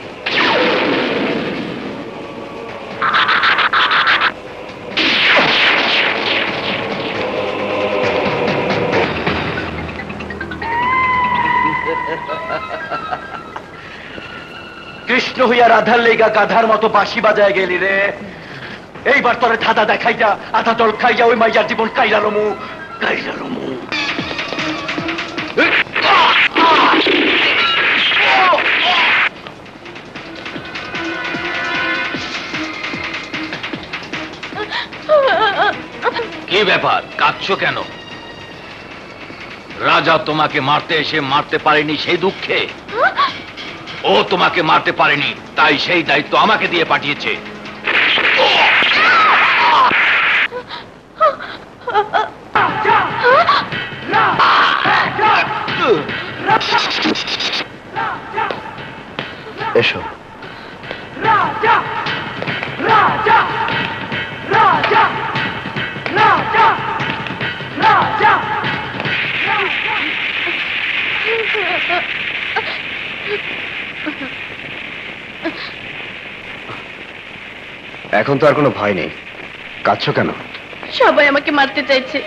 কৃষ্ণ হইয়া রাধার লেগা গাধার মতো বাঁশি বাজায় গেলি রে। এইবার তোরে ধাঁধা দেখাইয়া আধা জল খাইয়া ওই মাইয়ার জীবন কাইরা রমু, কাইরা রমু। কি ব্যাপার, কাঁদছো কেন? রাজা তোমাকে মারতে এসে মারতে পারেনি সেই দুঃখে? ও তোমাকে মারতে পারেনি, তাই সেই দায়িত্ব আমাকে দিয়ে পাঠিয়েছে। এসো। এখন তো আর কোনো ভয় নেই, কাঁদছো কেন? সবাই আমাকে মারতে চাইছে,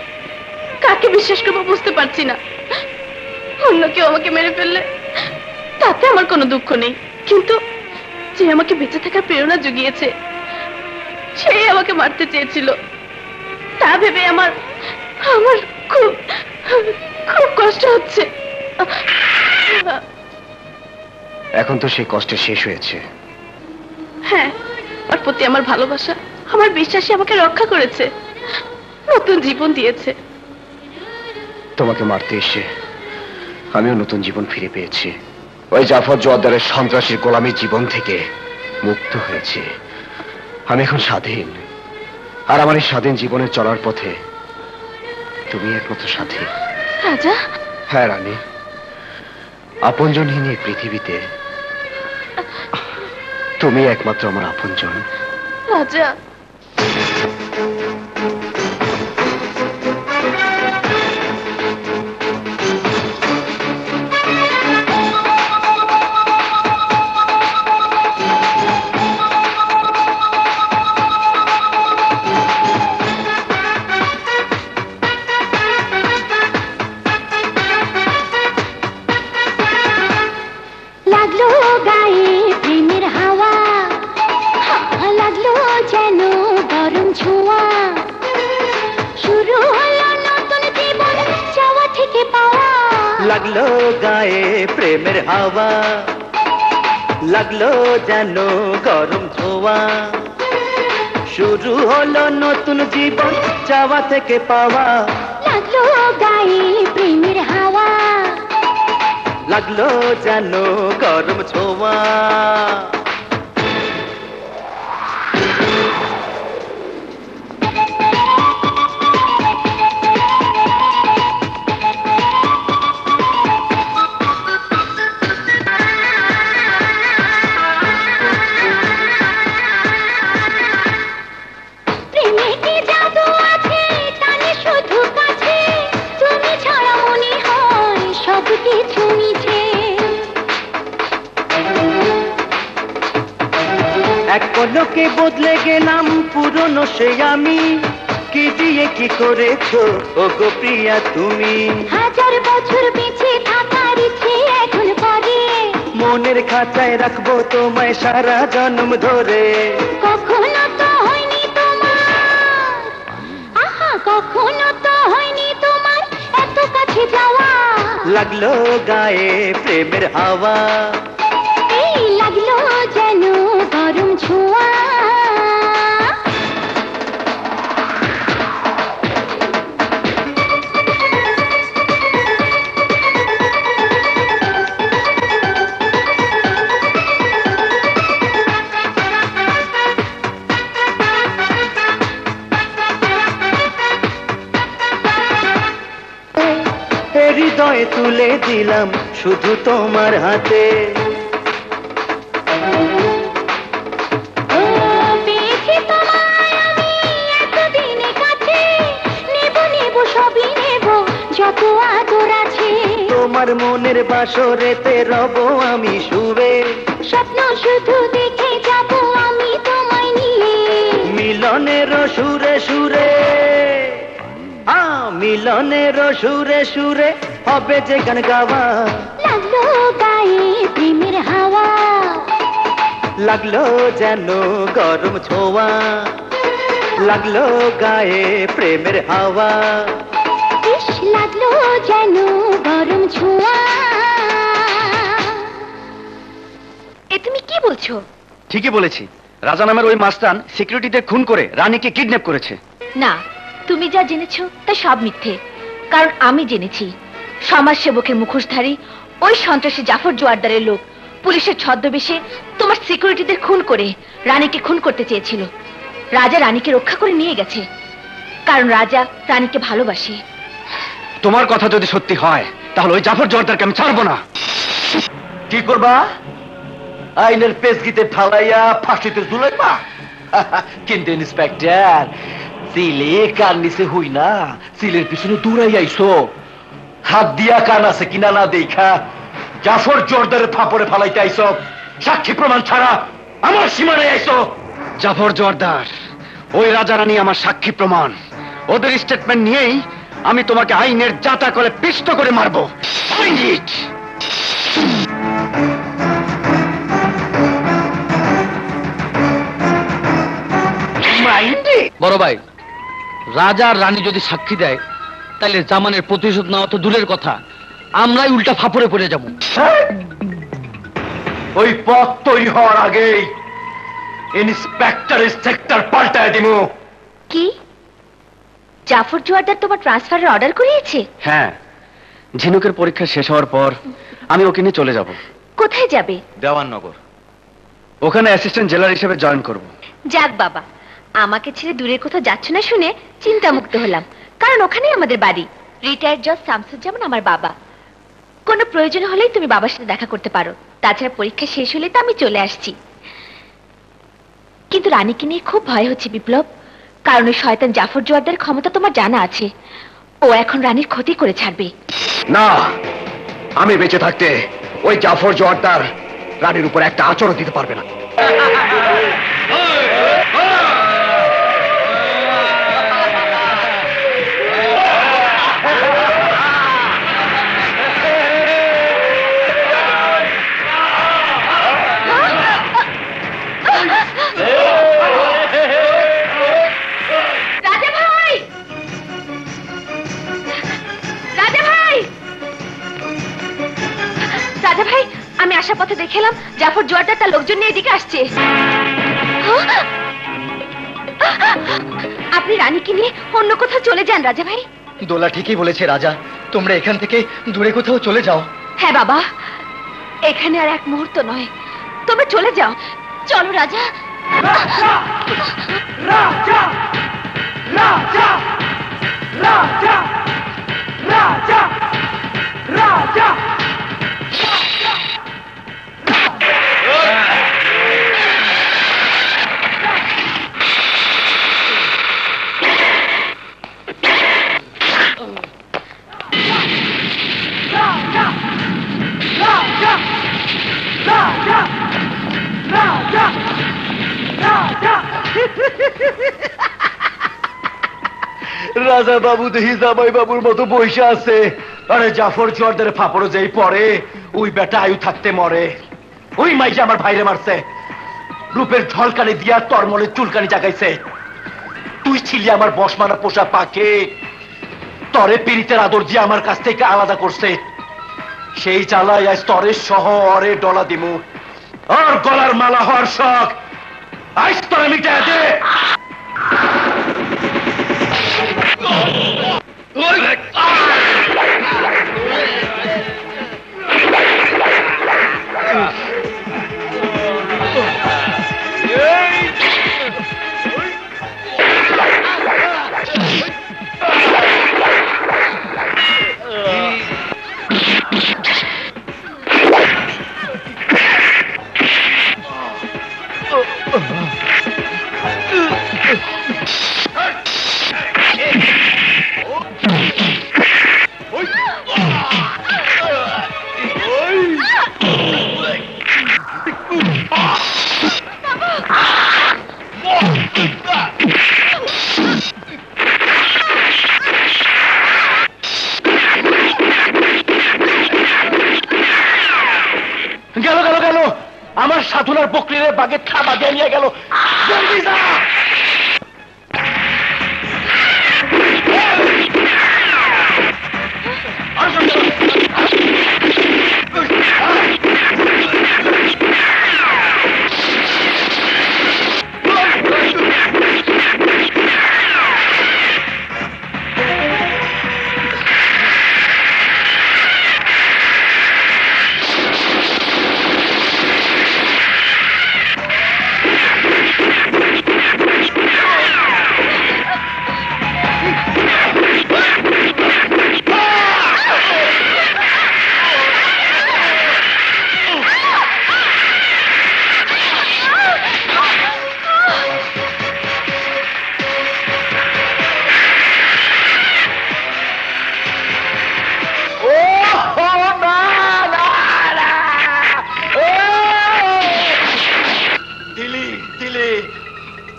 কাকে বিশ্বাস করবো বুঝতে পারছি না। অন্য কেউ আমাকে মেরে ফেললে তাতে আমার কোনো দুঃখ নেই, কিন্তু যে আমাকে বেঁচে থাকার প্রেরণা জুগিয়েছে সেই আমাকে মারতে চেয়েছিল, তা ভেবে আমার আমার খুব খুব কষ্ট হচ্ছে। এখন তো সেই কষ্ট শেষ হয়েছে। হ্যাঁ, ওর প্রতি আমার ভালোবাসা, আমার বিশ্বাসই আমাকে রক্ষা করেছে, নতুন জীবন দিয়েছে। তোমাকে মারতে এসে আমিও নতুন জীবন ফিরে পেয়েছি। ওই জাফর জোয়ারদারের সন্ত্রাসীর গোলামীর জীবন থেকে মুক্ত হয়েছে। আমি এখন স্বাধীন, আর আমার এই স্বাধীন জীবনে চলার পথে তুমি একমাত্র সাথী। রাজা, হ্যাঁ রানী, আপনজনহীন এই পৃথিবীতে তুমি একমাত্র আমার আপনজন। রাজা, লাগলো গায়ে প্রেমের হাওয়া, লাগলো যেন গরম ছোঁয়া, শুরু হলো নতুন জীবন চাওয়া থেকে পাওয়া। লাগলো গায়ে প্রেমের হাওয়া, লাগলো যেন গরম ছোঁয়া, শুরু হলো নতুন জীবন চাওয়া থেকে পাওয়া। লাগলো গায়ে প্রেমের হাওয়া, লাগলো যেন গরম ছোঁয়া। প্রেমে কি জাদু আছে টানে শুধু কাছে, তুমি ছাড়া মনে হয় সব কিছু মিছে। এক পলকে বদলে গেলাম পুরনো সে আমি, কি দিয়ে কি করেছো ও গো প্রিয়া তুমি। হাজার বছর বেঁচে থাকার ইচ্ছে এখন করে, মনের খাঁচায় রাখবো তোমায় সারা জন্ম ধরে। কখনো তো হয়নি তোমার, আহা কখনো তো হয়নি তোমার এত কাছে যাওয়া। লাগলো গায়ে প্রেমের হাওয়া, এই লাগলো যেন গরম ছোঁয়া। হৃদয়ে তুলে দিলাম শুধু তোমার হাতে। ও পেয়েছি তোমায় আমি এতদিনে কাছে, নেব নেব সবই নেব যত আদর আছে। তোমার মনের বাসরেতে রব আমি শুবে, স্বপ্ন শুধু দেখে যাব আমি তোমায় নিয়ে। মিলনের সুরে সুরে, মিলনের সুরে সুরে হবে যে গান গাওয়া। লাগলো গায়ে প্রেমের হাওয়া, লাগলো যেন গরম ছোঁয়া, লাগলো গায়ে প্রেমের হাওয়া। ইস লাগলো যেন গরম ছোঁয়া। এ তুমি কি বলছো? ঠিকই বলেছি, রাজা নামের ওই মাস্তান সিকিউরিটিদের খুন করে রানীকে কিডন্যাপ করেছে। না, তুমি যা জেনেছো তা সব মিথ্যে। কারণ আমি জেনেছি সমাজসেবকের মুখোশধারী ওই সন্ত্রাসী জাফর জোয়ারদারের লোক পুলিশের ছদ্মবেশে তোমার সিকিউরিটিদের খুন করে রানীকে খুন করতে চেয়েছিল। রাজা রানীকে রক্ষা করে নিয়ে গেছে, কারণ রাজা রানীকে ভালোবাসে। তোমার কথা যদি সত্যি হয় তাহলে ওই জাফর জোয়ারদারকে আমি ছাড়বো না। কি করবা? আইনের পেজগিতে ঠালাইয়া ফাঁসিতে ঝুলাইবা? কিন্তু ইন্সপেক্টর, সিলে কান নিচে হই না, সিলের পিছনে দৌড়াই আইসো। হাত দিয়া কান আছে কিনা না দেখা জাফর জোরদারের ফাপড়ে ফালাইতে আইসো। সাক্ষী প্রমাণ ছাড়া আমার সীমানায় আইসো। জাফর জোয়ারদার, ওই রাজা রানী আমার সাক্ষী প্রমাণ। ওদের স্টেটমেন্ট নিয়েই আমি তোমাকে আইনের জাতা করে পিষ্ট করে মারবো। Find it! বড় ভাই, রাজা আর রানী যদি সাক্ষী দেয় তাহলে জামানের প্রতিশোধ নেওয়া তো দূরের কথা, আমরাই উল্টা ফাপড়ে পড়ে যাব। ওই পথ তৈরি হওয়ার আগেই ইন্সপেক্টরের সেক্টর পাল্টায় দিমু। কি জাফর জোয়ারদার তোমার ট্রান্সফারের অর্ডার করিয়েছে? হ্যাঁ, ঝিনুকের পরীক্ষা শেষ হওয়ার পর আমি ওকে নিয়ে চলে যাব। কোথায় যাবে? দেওয়াননগর। ওখানে অ্যাসিস্ট্যান্ট জেলার হিসেবে জয়েন করব। যাক বাবা, আমাকে ছেড়ে দূরের কোথাও যাচ্ছ না শুনে চিন্তামুক্ত হলাম, কারণ ওখানেই আমাদের বাড়ি। রিটায়ার্ড জজ শামসুজ্জামান আমার বাবা। কোনো প্রয়োজন হলেই তুমি বাবার সাথে দেখা করতে পারো। তাছাড়া পরীক্ষা শেষ হলে তো আমি চলে আসছি। কিন্তু রানীকে নিয়ে খুব ভয় হচ্ছে বিপ্লব, কারণ ওই শয়তান জাফর জোয়ারদার ক্ষমতা তোমার জানা আছে। ও এখন রানীর ক্ষতি করে ছাড়বে। না, আমি বেঁচে থাকতে ওই জাফর জোয়ারদার রানীর উপর একটা আঁচড়ও দিতে পারবে না। রাজা ভাই, রাজা ভাই, রাজা ভাই, আমি আসার পথে দেখলাম জাফর জোয়ারদার তার লোকজন নিয়ে এদিকে আসছে। আপনি রানীকে নিয়ে অন্য কোথাও চলে যান রাজা ভাই। দোলা ঠিকই বলেছে রাজা, তোমরা এখান থেকে দূরে কোথাও চলে যাও। হ্যাঁ বাবা, এখানে আর এক মুহূর্ত নয়, তবে চলে যাও। চলো রাজা। রাজা রাজা রাজা রাজা রাজা রাজা। রাজা বাবু দেখি জামাই বাবুর মতো বসে আছে। আরে জাফর জোয়ারদার ফাপড় যেই পরে ওই বেটা আয়ু থাকতে মরে। ওই মাইকে আমার ভাইরে মারছে, রূপের ঝলকানি দিয়া তরমলে চুলকানি জাগাইছে। তুই ছিলি আমার বসমানা পোষা পাখি, তরে পীড়িতের আদর দিয়ে আমার কাছ থেকে আলাদা করছে। সেই জ্বালায় আজ তরের সহ অরে ডলা দিমু। আর গলার মালা হওয়ার শখ আজ তরে মিটায় দে। গেল গেল গেল, আমার সাধুনার বকরিরে বাগে থাবা দিয়ে নিয়ে গেল। জলদি যা।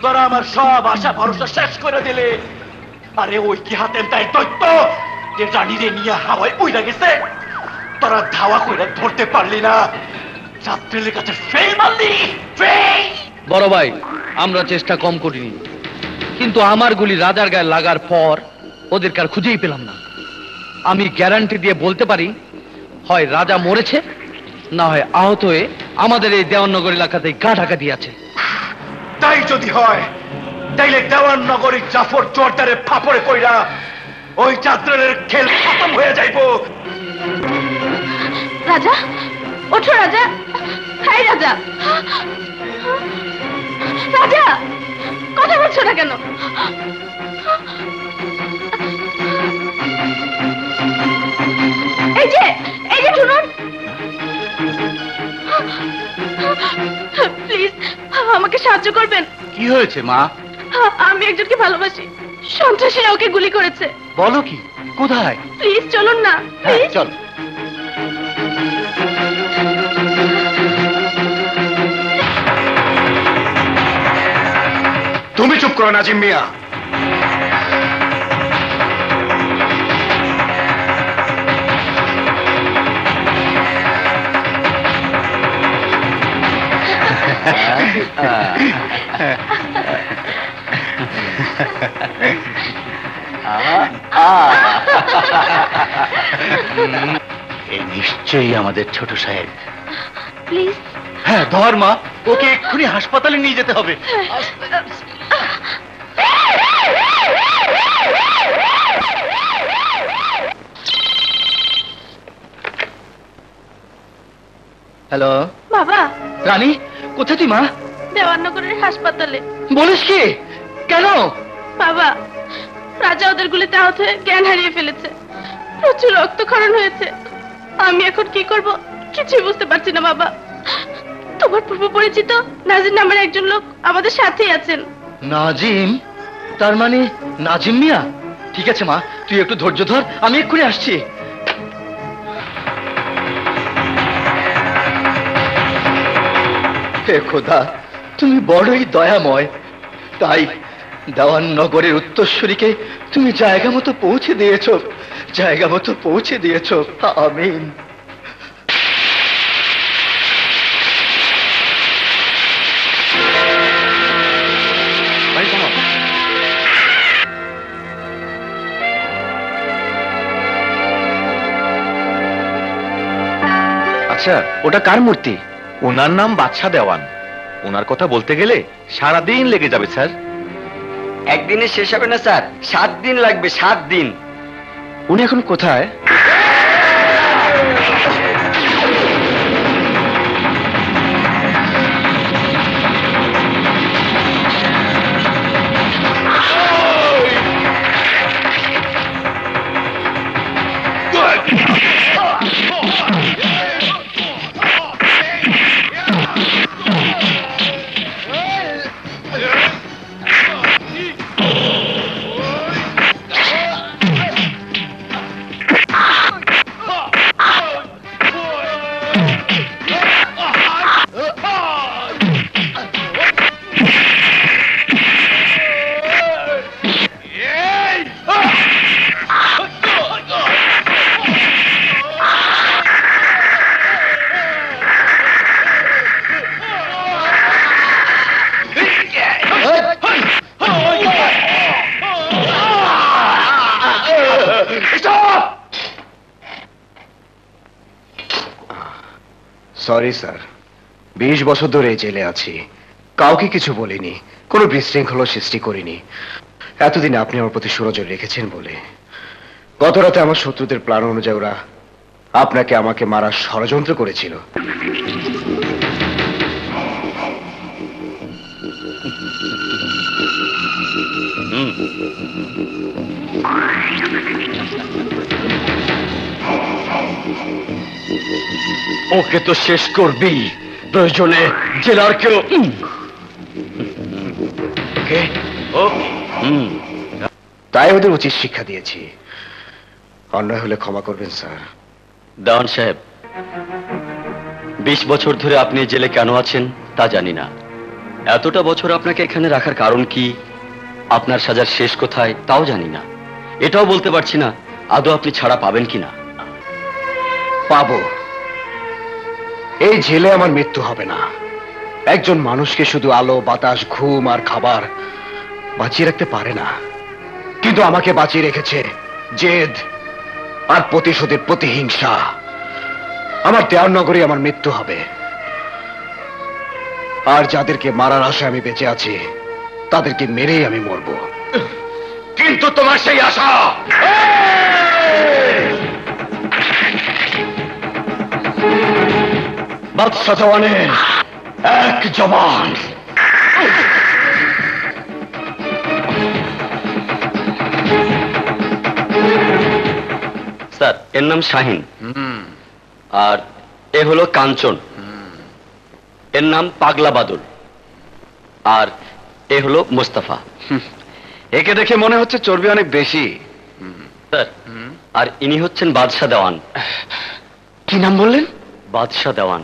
তোরা আমার সব আশা ভরসা শেষ করে দিলে। আরে ওই কি হাতের তাই দৈত্য যে রানীরে নিয়ে হাওয়ায় উইরা গেছে, তোরা ধাওয়া করে ধরতে পারলি না। ছাত্রের কাছে ফেল মারলি, ফেল। বড় ভাই, আমরা চেষ্টা কম করিনি, কিন্তু আমার গুলি রাজার গায়ে লাগার পর ওদেরকে আর খুঁজেই পেলাম না। আমি গ্যারান্টি দিয়ে বলতে পারি হয় রাজা মরেছে, না হয় আহত হয়ে আমাদের এই দেওয়াননগর এলাকাতে গা ঢাকা দিয়েছে। তাই যদি হয় তাইলে দেওয়াননগরী জাফর জোরদারে ফাপড়ে কইরা ওই যাত্রার খেল খতম হয়ে যাইব। রাজা, ওঠো রাজা। হাই রাজা, রাজা, কথা বলছো না কেন? এই যে শুনুন, প্লিজ আমাকে সাহায্য করবেন। কি হয়েছে মা? আমি একজনকে ভালোবাসি, সন্ত্রাসীরা ওকে গুলি করেছে। বলো কি? কোথায়? প্লিজ চলুন না, প্লিজ। চল। তুমি চুপ করো নাজিম মিয়া। এই নিশ্চয়ই আমাদের ছোট সাহেব। প্লিজ। হ্যাঁ ধর মা, ওকে এক্ষুনি হাসপাতালে নিয়ে যেতে হবে। হ্যালো বাবা, রানী, কোথায় তুই মা? দেওয়াননগরের হাসপাতালে। বলিস কি? কেন? বাবা, রাজা ওদের গুলিতে আহত হয়ে জ্ঞান হারিয়ে ফেলেছে, প্রচুর রক্তক্ষরণ হয়েছে। আমি এখন কি করব কিছুই বুঝতে পারছি না বাবা। তোমার পূর্ব পরিচিত নাজির নামের একজন লোক আমাদের সাথেই আছেন। নাজিম? তার মানে নাজিম মিয়া? ঠিক আছে মা, তুই একটু ধৈর্য ধর, আমি এক্ষুনি আসছি। হে খোদা, তুমি বড়ই দয়াময়। তাই দেওয়াননগরের উত্তরসূরিকে তুমি জায়গা মতো পৌঁছে দিয়েছো, জায়গা মতো পৌঁছে দিয়েছো। আমিন। আচ্ছা, ওটা কার মূর্তি? ওনার নাম বাদশা দেওয়ান। ওনার কথা বলতে গেলে সারাদিন লেগে যাবে স্যার। একদিনে শেষ হবে না স্যার, 7 দিন লাগবে, 7 দিন। উনি এখন কোথায়? সরি স্যার, 20 বছর ধরে জেলে আছি, কাউকে কিছু বলিনি, কোনো বিশৃঙ্খলা সৃষ্টি করিনি। এতদিন আপনি আমার প্রতি সুনজর রেখেছেন বলে। গত রাতে আমার শত্রুদের প্ল্যান অনুযায়ী ওরা আপনাকে আমাকে মারার ষড়যন্ত্র করেছিল। ওকে তো শেষ করবি, প্রয়োজনে জেলার কেউ। ওকে, তাই ওদের উচিত শিক্ষা দিয়েছি। অন্যায় হলে ক্ষমা করবেন স্যার। দেওয়ান সাহেব, 20 বছর ধরে আপনি জেলে কেন আছেন তা জানি না। এতটা বছর আপনাকে এখানে রাখার কারণ কি, আপনার সাজার শেষ কোথায় তাও জানি না। এটাও বলতে পারছি না আদৌ আপনি ছাড়া পাবেন কিনা। পাবো। এই জেলে আমার মৃত্যু হবে না। একজন মানুষকে শুধু আলো, বাতাস, ঘুম আর খাবার বাঁচিয়ে রাখতে পারে না, কিন্তু আমাকে বাঁচিয়ে রেখেছে জেদ আর প্রতিশোধের প্রতিহিংসা। আমার দেওয়াননগরে আমার মৃত্যু হবে। আর যাদেরকে মারার আশায় আমি বেঁচে আছি তাদেরকে মেরেই আমি মরব। কিন্তু তোমার সেই আশা বাদশাহ দেওয়ানের এক জবান। স্যার, এর নাম শাহিন। আর এ হলো কাঞ্চন। এর নাম পাগলা বাদল। আর এ হলো মোস্তফা। একে দেখে মনে হচ্ছে চর্বি অনেক বেশি। স্যার, আর ইনি হচ্ছেন বাদশাহ দেওয়ান। কি নাম বললেন? বাদশাহ দেওয়ান।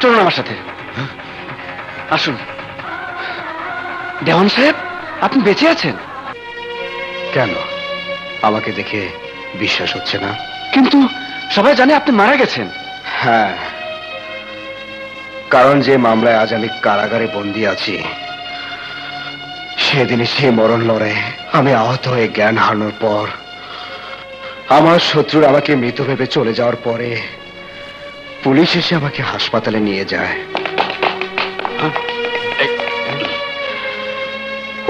চলুন আমার সাথে, আসুন। দেওয়ান সাহেব, আপনি বেঁচে আছেন? কেন, আমাকে দেখে বিশ্বাস হচ্ছে না? কিন্তু সবাই জানে আপনি মারা গেছেন। হ্যাঁ, কারণ যে মামলায় আজ আমি কারাগারে বন্দী আছি, সেদিনই সেই মরণ লড়ে আমি আহত হয়ে জ্ঞান হারানোর পর, আমার শত্রুর আমাকে মৃত ভেবে চলে যাওয়ার পরে পুলিশ এসে আমাকে হাসপাতালে নিয়ে যায়।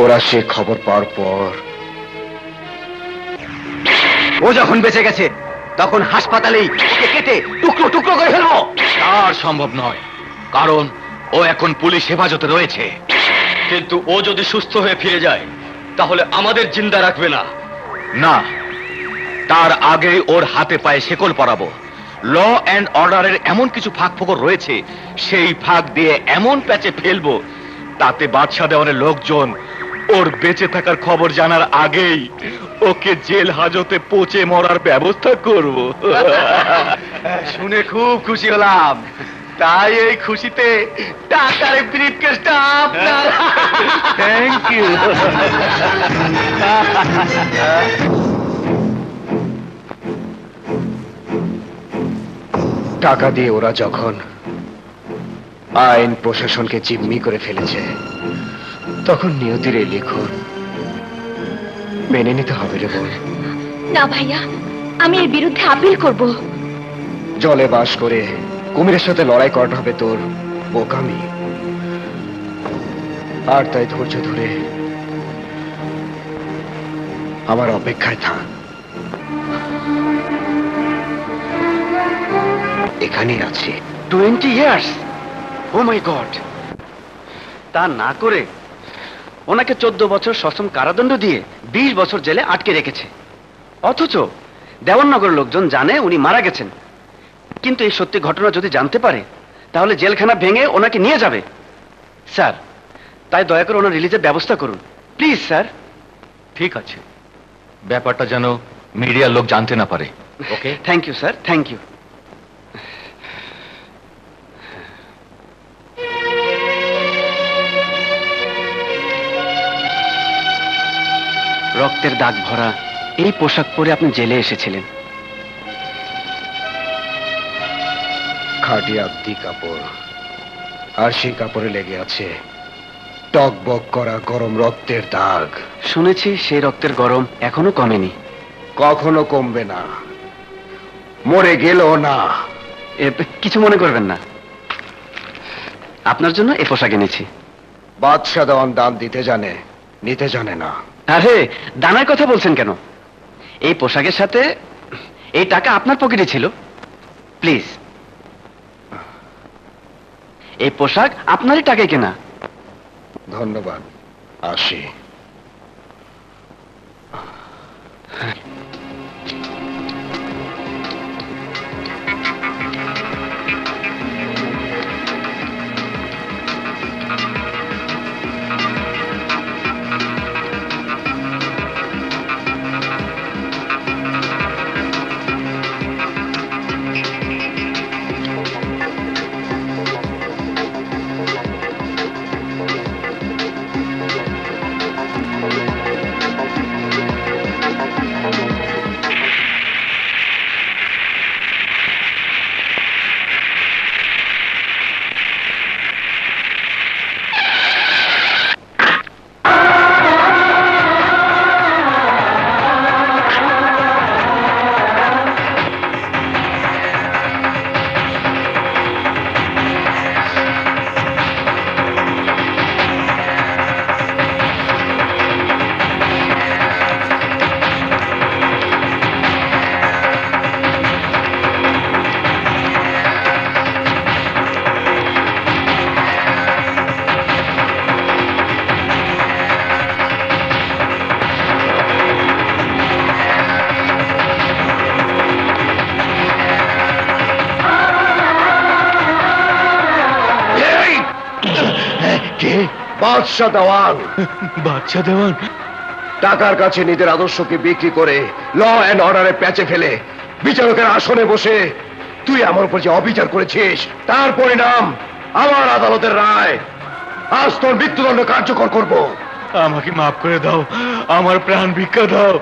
ওরা সে খবর পাওয়ার পর ও যখন বেঁচে গেছে তখন হাসপাতালেই ওকে কেটে টুকরো টুকরো করে ফেলবো। আর সম্ভব নয়, কারণ ও এখন পুলিশ হেফাজতে রয়েছে। কিন্তু ও যদি সুস্থ হয়ে ফিরে যায় তাহলে আমাদের জিন্দা রাখবে না। না, তার আগেই ওর হাতে পায়ে শেকল পরাবো। ল অ্যান্ড অর্ডারের এমন কিছু ফাঁক ফোকর রয়েছে, সেই ফাঁক দিয়ে এমন প্যাচে ফেলবো তাতে বাদশা দেওয়ানের লোকজন ওর বেঁচে থাকার খবর জানার আগেই ওকে জেল হাজতে পচে মরার ব্যবস্থা করব। শুনে খুব খুশি হলাম। তাই এই খুশিতে টাকার ব্রিফকেসটা আপনার। Thank you. টাকা দিয়ে ওরা যখন আইন প্রশাসনকে জিম্মি করে ফেলেছে, তখন নিয়তির এই লিখন মেনে নিতে হবে রে বোন। না ভাইয়া, আমি এর বিরুদ্ধে আপিল করব। জলে বাস করে কুমিরের সাথে লড়াই করাটা হবে তোর বোকামি। আর তাই ধৈর্য ধরে আমার অপেক্ষায় থাক। এখানেই আছি। 20 years? ও মাই গড! তা না করে ওনাকে 14 বছর সশ্রম কারাদণ্ড দিয়ে 20 বছর জেলে আটকে রেখেছে। অথচ দেওয়াননগরের লোকজন জানে উনি মারা গেছেন। কিন্তু এই সত্যি ঘটনা যদি জানতে পারে তাহলে জেলখানা ভেঙে ওনাকে নিয়ে যাবে। স্যার, তাই দয়া করে ওনার রিলিজের ব্যবস্থা করুন প্লিজ স্যার। ঠিক আছে, ব্যাপারটা যেন মিডিয়ার লোক জানতে না পারে। Okay, thank you sir, thank you. রক্তের দাগ ভরা এই পোশাক পরে আপনি জেলে এসেছিলেন। খাঁটি আব্দি কাপড়, আর সেই কাপড়ে লেগে আছে টকবক করা গরম রক্তের দাগ। শুনেছি সেই রক্তের গরম এখনো কমেনি। কখনো কমবে না, মরে গেল না। কিছু মনে করবেন না, আপনার জন্য এ পোশাক এনেছি। বাদশা দেওয়ান দান দিতে জানে, নিতে জানে না। আরে, দানার কথা বলছেন কেন? এই পোশাকের সাথে এই টাকা আপনার পকেটে ছিল। প্লিজ, এই পোশাক আপনারই টাকায় কেনা। ধন্যবাদ, আসি। বাদশাহ দেওয়ান। বাচ্চা দেওয়ান? টাকার কাছে নিজের আদর্শকে বিক্রি করে ল অ্যান্ড অর্ডারে প্যাচে ফেলে বিচারকের আসনে বসে তুই আমার উপর যে অবিচার করেছিস তার পরিণাম আমার আদালতের রায়। আজ তোর মৃত্যুদণ্ড কার্যকর করব। আমাকে মাফ করে দাও, আমার প্রাণ ভিক্ষা দাও।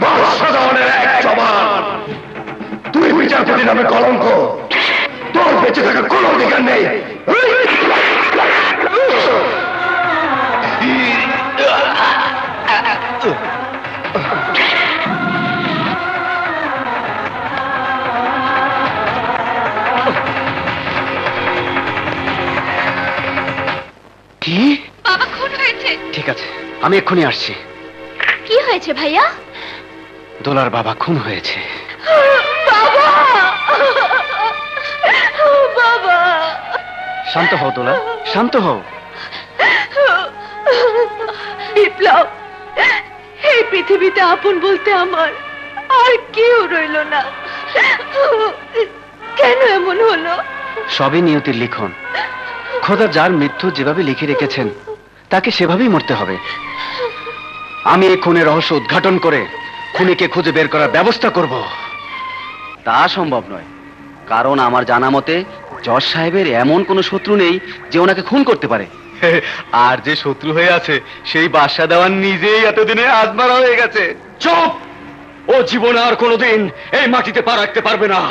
বাদশাহ দেওয়ানের এক জবান, তুই বিচারপতি নামে কলঙ্ক, তোর বেঁচে থাকার কোনো অধিকার নেই। কি? বাবা খুন হয়েছে। ঠিক আছে, আমি এক্ষুনি আসছি। কি হয়েছে ভাইয়া? দোলার বাবা খুন হয়েছে। বাবা, বাবা, শান্ত হও দোলা, শান্ত হও। বিপ্লব, এই পৃথিবীতে আপন বলতে আমার আর কেউ রইল না। কেন এমন হলো? সবই নিয়তির লিখন। খোদা যার মৃত্যু যেভাবে লিখে রেখেছেন তাকে সেভাবেই মরতে হবে। আমি এই খুনের রহস্য উদ্ঘাটন করে খুনিকে খুঁজে বের করার ব্যবস্থা করব। তা সম্ভব নয়, কারণ আমার জানা মতে জজ সাহেবের এমন কোনো শত্রু নেই যে ওনাকে খুন করতে পারে। আর যে শত্রু হয়ে আছে সেই বাদশা দেওয়ান নিজেই এতদিনে আজমারা হয়ে গেছে। চুপ! ও জীবনে আর কোনোদিন এই মাটিতে পা রাখতে পারবে না।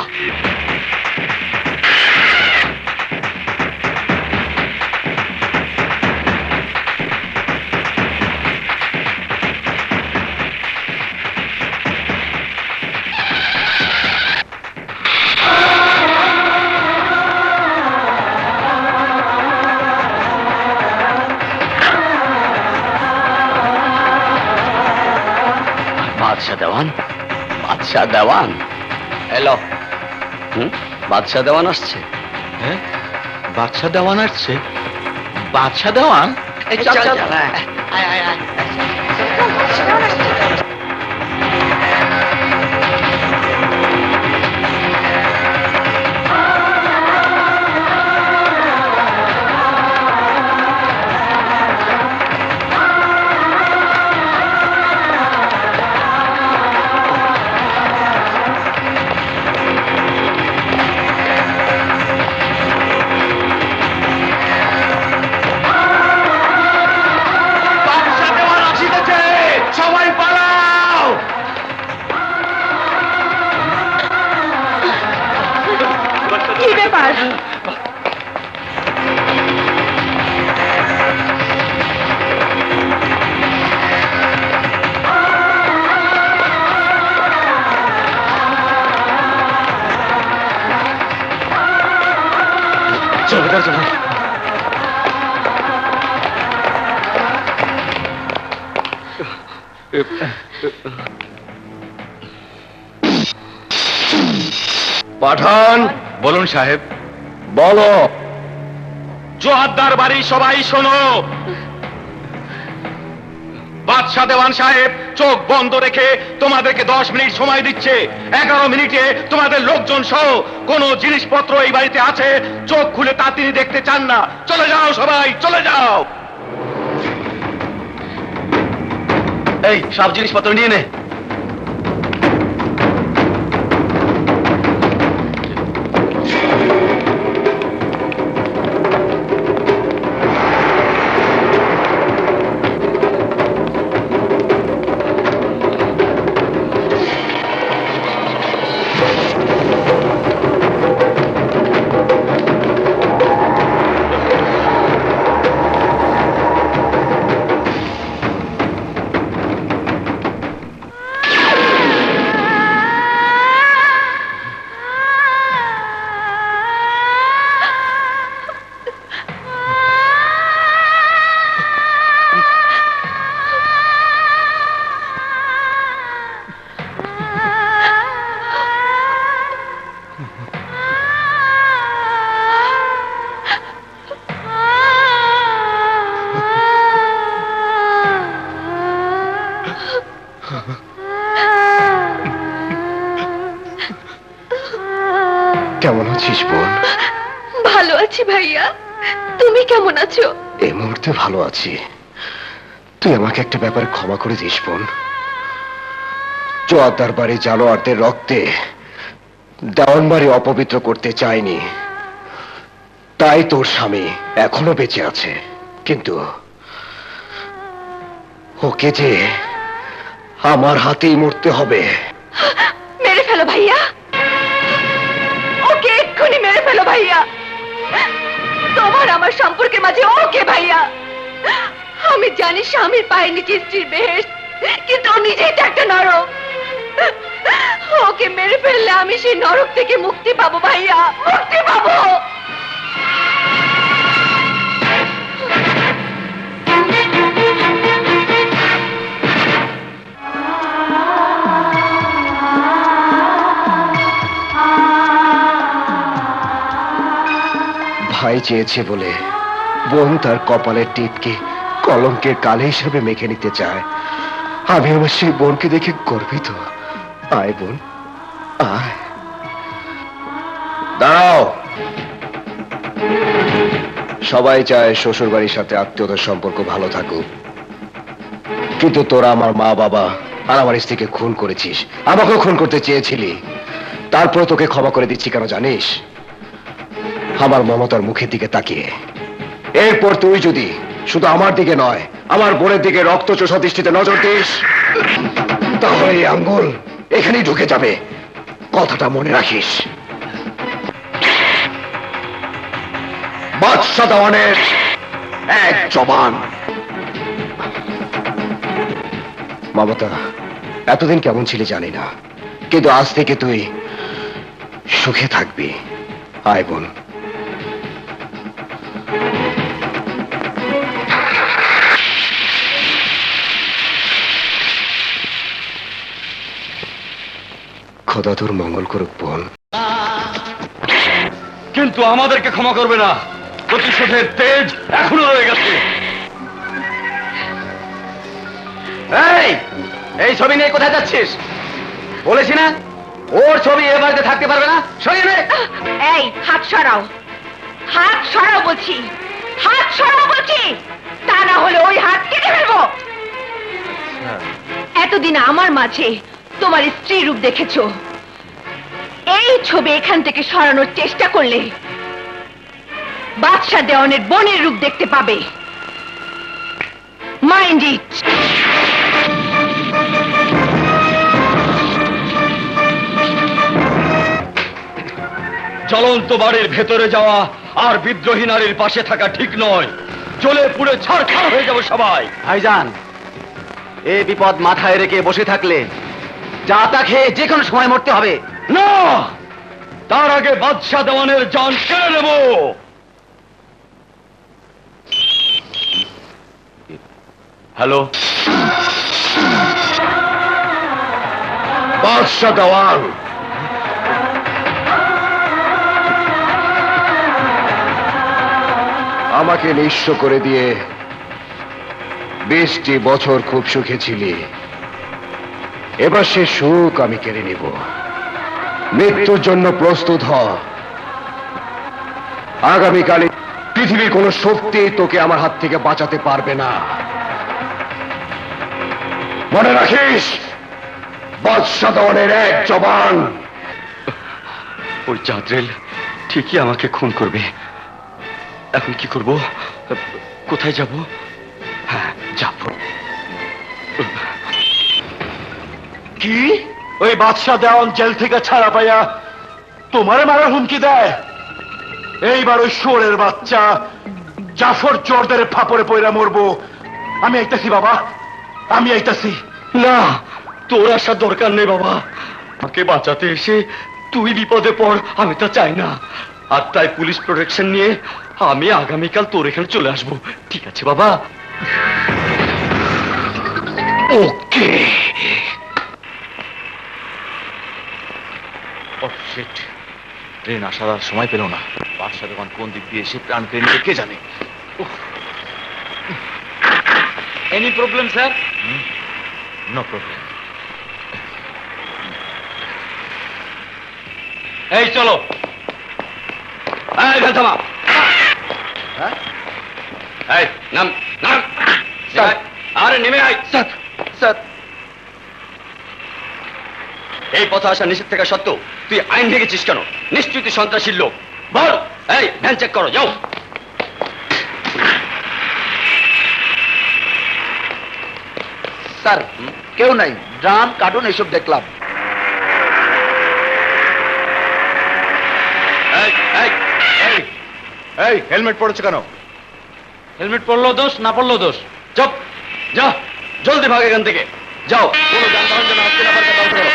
বাদশাহ দেওয়ান, বাদশাহ দেওয়ান এলো। বাদশাহ দেওয়ান আসছে। হ্যাঁ, বাচ্চা দেওয়ান আসছে? বাচ্চা দেওয়ান? চল, চল, চল। সবাই পালাও! কি ব্যাপার? চলো ভেতরে চলো। পাঠান, বলুন সাহেব। বলো। জোহারদার বাড়ি সবাই শোনো। বাদশাহ দেওয়ান সাহেব চোখ বন্ধ রেখে তোমাদেরকে 10 মিনিট সময় দিচ্ছে। 11 মিনিটে তোমাদের লোকজন সহ কোন জিনিসপত্র এই বাড়িতে আছে চোখ খুলে তা তিনি দেখতে চান না। চলে যাও সবাই, চলে যাও। এই সব জিনিসপত্র নিয়ে নে। কেমন আছিস বোন? ভালো আছি ভাইয়া, তুমি কেমন আছো? এই মুহূর্তে ভালো আছি। তুই আমাকে একটা ব্যাপারে ক্ষমা করে দিস বোন। জোয়ারদার বাড়ি জানোয়ারদের রক্তে দেওয়ানবাড়ি অপবিত্র করতে চাইনি, তাই তোর স্বামী এখনো বেঁচে আছে। কিন্তু ওকে যে আমার হাতেই মরতে হবে। মেরে ফেলো ভাইয়া, ওকে এক্ষুনি মেরে ফেলো ভাইয়া। তোমার আমার সম্পর্কের মাঝে ওকে ভাইয়া। আমি জানি স্বামীর পায়ের নিচে স্ত্রীর বেহেশত, কিন্তু ও নিজেই তো একটা নরক। ওকে মেরে ফেললে আমি সেই নরক থেকে মুক্তি পাবো ভাইয়া, মুক্তি পাবো। ভাই চেয়েছে বলে বোন তার কপালের টিপকে কলঙ্কের কালে হিসেবে মেখে নিতে চায়। আমি আমার সেই বোনকে দেখে গর্বিত। আয় বোন, আয়। দাঁড়াও। সবাই চায় শ্বশুর বাড়ির সাথে আত্মীয়তার সম্পর্ক ভালো থাকুক, কিন্তু তোরা আমার মা বাবা আর আমার স্ত্রীকে খুন করেছিস, আমাকেও খুন করতে চেয়েছিলি। তারপরে তোকে ক্ষমা করে দিচ্ছি কেন জানিস? আমার মমতার মুখের দিকে তাকিয়ে। এরপর তুই যদি শুধু আমার দিকে নয়, আমার বোনের দিকে রক্তচোষা দৃষ্টিতে নজর দিস, তাহলে এই আঙ্গুল এখানেই ঢুকে যাবে। কথাটা মনে রাখিস। বাদশা দেওয়ানের এক জবান। মমতা, এতদিন কেমন ছিলি জানি না, কিন্তু আজ থেকে তুই সুখে থাকবি। আয় বোন। খোদা তোর মঙ্গল করুক বোন। কিন্তু আমাদেরকে ক্ষমা করবে না, প্রতিশোধের তেজ এখনো রয়ে গেছে। এই ছবি নিয়ে কোথায় যাচ্ছিস? বলেছি না ওর ছবি এ বাড়িতে থাকতে পারবে না। সরিয়ে নে। এই হাত সরাও, হাত সরাও বলছি, হাত সরাও বলছি, তা না হলে ওই হাত কেটে ফেলবো। এতদিন আমার মাঝে তোমার স্ত্রী রূপ দেখেছো, এই ছবি এখান থেকে সরানোর চেষ্টা করলে বাদশা দেওয়ানের বোনের রূপ দেখতে পাবে। Mind it. জ্বলন্ত বাড়ির ভেতরে যাওয়া আর বিদ্রোহী নারীর পাশে থাকা ঠিক নয়। জ্বলে পুড়ে ছারখার হয়ে যাবো সবাই। ভাইজান, এ বিপদ মাথায় রেখে বসে থাকলে যা তা খেয়ে যে কোনো সময় মরতে হবে। না, তার আগে বাদশা দেওয়ানের জান কেড়ে নেব। হ্যালো, বাদশা দেওয়ান, আমাকে নিঃস্ব করে দিয়ে 20টি বছর খুব সুখে ছিলি। এবার সে সুখ আমি কেড়ে নিব। মৃত্যুর জন্য প্রস্তুত হ। আগামীকালে পৃথিবীর কোন শক্তি তোকে আমার হাত থেকে বাঁচাতে পারবে না। মনে রাখিস, বাদশা দেওয়ানের এক জবান। ওই জাদ্রেল ঠিকই আমাকে খুন করবে। এখন কি করব? কোথায় যাব? হ্যাঁ, যাব। কি ওই বাদশা দেওয়ান জেল থেকে ছাড়া পাইয়া তোমারে মারার হুমকি দেয়? এইবার ওই শোরের বাচ্চা জাফর জোরদারে ফাপড়ে পয়রা মরবো। আমি আইতাছি বাবা, আমি আইতাছি। না, তোর আসার দরকার নেই বাবা। আমাকে বাঁচাতে এসে তুই বিপদে পড়, আমি তা চাই না। আর তাই পুলিশ প্রোটেকশন নিয়ে আমি আগামীকাল তোর এখানে চলে আসবো। ঠিক আছে বাবা? ওকে। ট্রেন আসার আর সময় পেল না। বাদশা দোকান কোন দিক দিয়ে এসে প্রাণ কেড়ে নিবে কে জানে। Any problem sir? No problem. এই চলো। এই ভ্যান থামা। এই নাম নাম। স্যার। আরে নেমে আয়। স্যার স্যার এই পথে আসা নিষেধ থাকা সত্ত্বেও তুই আইন ভেঙেছিস কেন? নিশ্চয়ই তুই সন্ত্রাসীর লোক। বল। এই ভ্যান চেক করো, যাও। স্যার কেউ নাই, ড্রাম কার্টুন এসব দেখলাম। এই এই এই এই হেলমেট পড়েছে কেন? হেলমেট পরলো দোষ, না পরলো দোষ। চুপ, যা জলদি ভাগ এখান থেকে, যাও। কোনো যানবাহন যেন আসতে না পারে তা বন্ধ করো।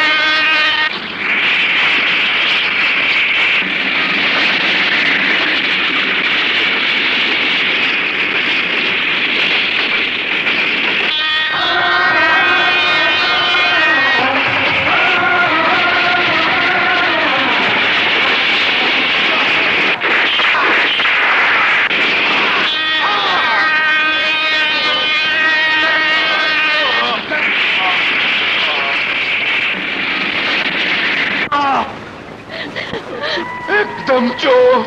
একদম চোখ,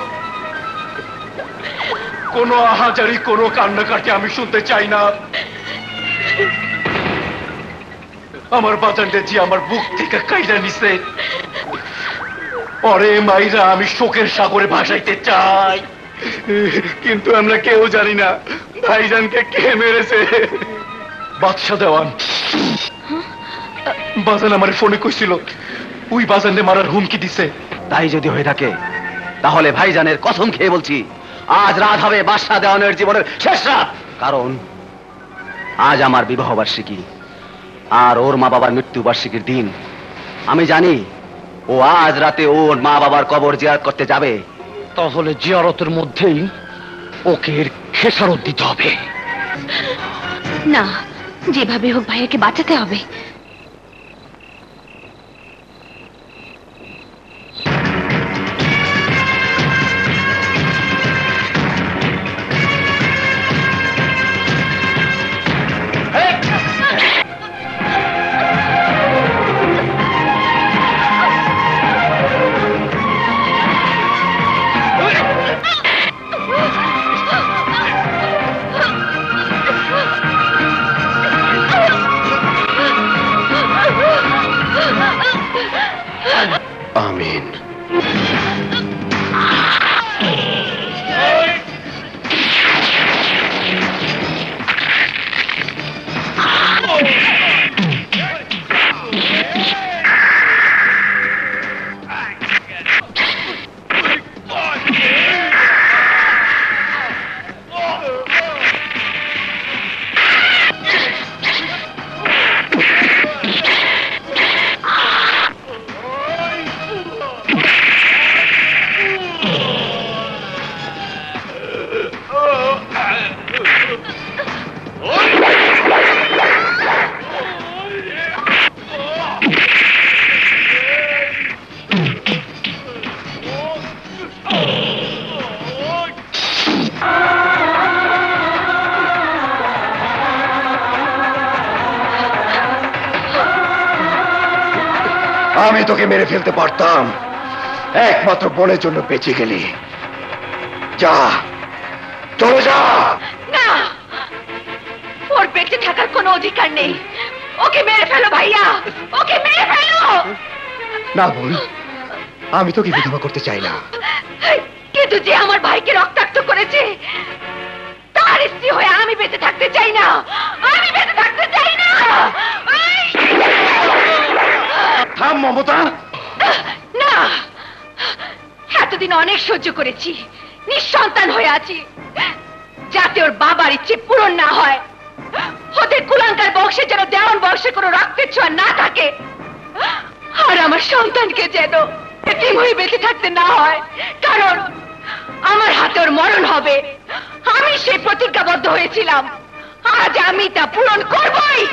কোনো আহাজারি, কোনো কান্নাকাটি আমি শুনতে চাই না। আমার বাজানটা যে আমার বুক থেকে কাইরা নিছে, পরে মাইরা আমি শোকের সাগরে ভাসাইতে চাই, কিন্তু আমরা কেউ জানি না ভাইজানকে কে মেরেছে। বাদশা দেওয়ান বাজান আমার ফোনে কইছিল ওই বাজানকে মারার হুমকি দিছে। তাই যদি হয়ে থাকে তাহলে ভাইজানের কসম খেয়ে বলছি, আজ রাত হবে বাদশা দেওয়ানের জীবনের শেষ রাত। কারণ আজ আমার বিবাহ বার্ষিকী আর ওর মা বাবার মৃত্যু বার্ষিকীর দিন। আমি জানি ও আজ রাতে ওর মা বাবার কবর জিয়ারত করতে যাবে। তাহলে জিয়ারতের মধ্যেই ওকে এর খেসারত দিতে হবে। না, যেভাবে হোক ভাইয়াকে বাঁচাতে হবে। আমিন। আমি তোকে মেরে ফেলতে পারতাম, একমাত্র বোনের জন্য বেঁচে গেলি। যা, চলে যা। না, ওর বেঁচে থাকার কোনো অধিকার নেই। ওকে মেরে ফেলো ভাইয়া, ওকে মেরে ফেলো। না বোন, আমি তোকে বিধবা করতে চাই না। কিন্তু যে আমার ভাইকে রক্তাক্ত করেছে তার স্ত্রী হয়ে আমি বেঁচে থাকতে চাই না। আমি বেঁচে থাকতে চাই না। থাম মমতা। না, এতদিন অনেক সহ্য করেছি, নিঃসন্তান হয়ে আছি, যাতে ওর বাবার ইচ্ছে পূরণ না হয়। ওদের কুলাঙ্কার বংশে যেন দেওয়ান বংশে কোনো রক্তের ছোঁয়া না থাকে, আর আমার সন্তানকে যেন এতিম হয়ে বেঁচে থাকতে না হয়। কারণ আমার হাতে ওর মরণ হবে, আমি সেই প্রতিজ্ঞাবদ্ধ হয়েছিলাম। আজ আমি তা পূরণ করবই।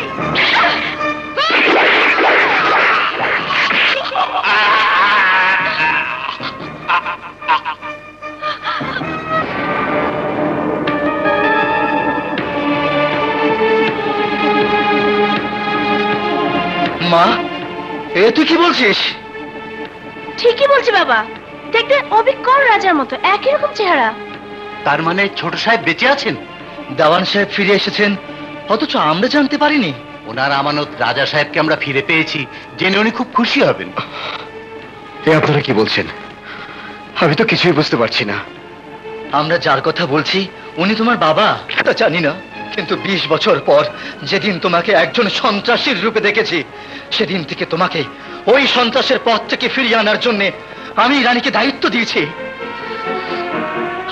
মা, এ তুই কি বলছিস? ঠিকই বলছি বাবা, দেখতে অবিকল রাজার মতো, একই রকম চেহারা। তার মানে ছোট সাহেব বেঁচে আছেন? দেওয়ান সাহেব ফিরে এসেছেন, অথচ আমরা জানতে পারিনি। ওনার আমানত রাজা সাহেবকে আমরা ফিরে পেয়েছি, জেনে উনি খুব খুশি হবেন। এ আপনারা কি বলছেন? আমি তো কিছুই বুঝতে পারছি না। আমরা যার কথা বলছি উনি তোমার বাবা। তা জানি না, কিন্তু 20 বছর পর যেদিন তোমাকে একজন সন্ত্রাসীর রূপে দেখেছি, সেদিন থেকে তোমাকে ওই সন্ত্রাসের পথ থেকে ফিরিয়ে আনার জন্য আমি রানীকে দায়িত্ব দিয়েছি।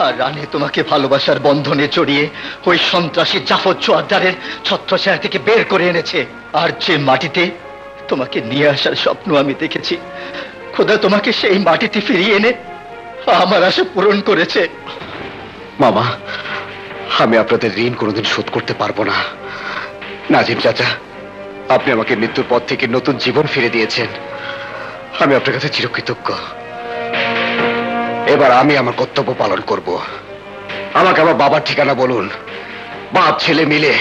আর রানী তোমাকে ভালোবাসার বন্ধনে জড়িয়ে ওই সন্ত্রাসী জাফর জোয়ারদারের ছত্রছায়া থেকে বের করে এনেছে। আর যে মাটিতে তোমাকে নিয়ে আসার স্বপ্ন আমি দেখেছি, খোদা তোমাকে সেই মাটিতে ফিরিয়ে এনে আমার আশা পূরণ করেছে। মামা, আমি আপনাদের ঋণ কোনোদিন শোধ করতে পারবো না। নাজিম চাচা, আপনি আমাকে মৃত্যুর পর থেকে নতুন জীবন ফিরে দিয়েছেন, আমি আপনার কাছে চিরকৃতজ্ঞ। এবার আমি আমার কর্তব্য পালন করব। আমাকে আমার বাবার ঠিকানা বলুন। বাপ ছেলে মিলে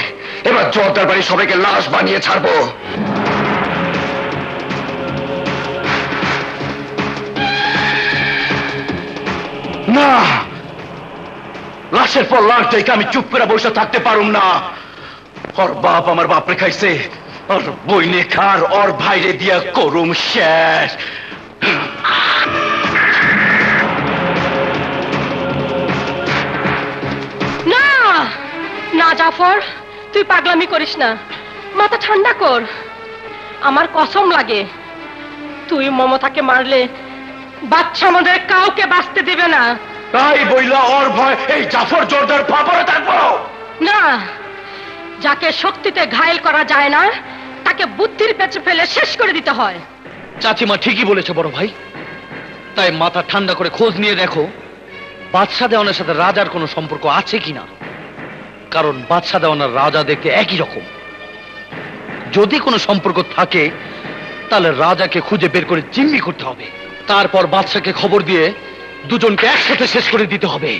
এবার জোয়ারদার বাড়ি সবাইকে লাশ বানিয়ে ছাড়বো। না, লাশের পর লাশ দেখে আমি চুপ করে বসে থাকতে পারুম না। ওর বাপ আমার বাপরে খাইছে, ওর বইনে খার, ওর ভাইরে দিয়া করুম শেষ। না না জাফর, তুই পাগলামি করিস না, মাথা ঠান্ডা কর। আমার কসম লাগে, তুই মমতাকে মারলে বাচ্চা আমাদের কাউকে বাঁচতে দিবে না। তাই বইলা ওর ভয় এই জাফর জোরদার ফাপড়ে থাকবো না, যাকে শক্তিতে ঘায়েল করা যায় না তাকে বুদ্ধির পেছে ফেলে শেষ করে দিতে হয়। চাচিমা ঠিকই বলেছে বড় ভাই, তাই মাথা ঠান্ডা করে খোঁজ নিয়ে দেখো বাদশা দেওয়ানের সাথে রাজার কোনো সম্পর্ক আছে কিনা। কারণ বাদশা দেওয়ানের রাজা দেখতে একই রকম। যদি কোনো সম্পর্ক থাকে তাহলে রাজাকে খুঁজে বের করে জিম্মি করতে হবে, তারপর বাদশাকে খবর দিয়ে দুজনকে একসাথে শেষ করে দিতে হবে।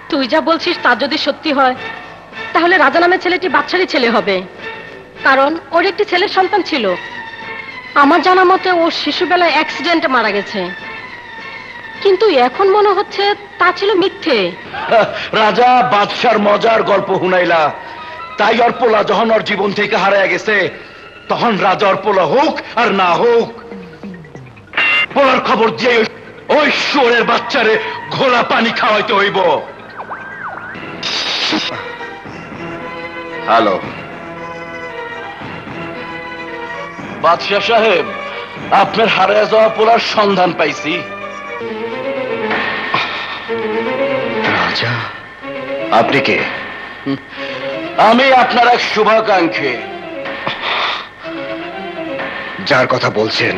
তুই যা বলছিস তা যদি সত্যি হয়, তাহলে রাজা নামের ছেলেটি বাচ্চারই ছেলে হবে, কারণ ওর একটি ছেলের সন্তান ছিল। আমার জানা মতে ও শিশুবেলায় অ্যাক্সিডেন্টে মারা গেছে, কিন্তু এখন মনে হচ্ছে তা ছিল মিথ্যে। রাজা বাদশার মজার গল্প শুনাইলা, তাই ওর পোলা যখন ওর জীবন থেকে হারায় গেছে, তখন রাজা ওর পোলা হোক আর না হোক, পোলার খবর দিয়ে ওই শুয়োরের বাচ্চারে ঘোলা পানি খাওয়াইতে হইব। হ্যালো বাদশাহ সাহেব, আপনার হারিয়ে যাওয়া পোলার সন্ধান পাইছি। রাজা, আপনি কে? আমি আপনার এক শুভাকাঙ্ক্ষী। যার কথা বলছেন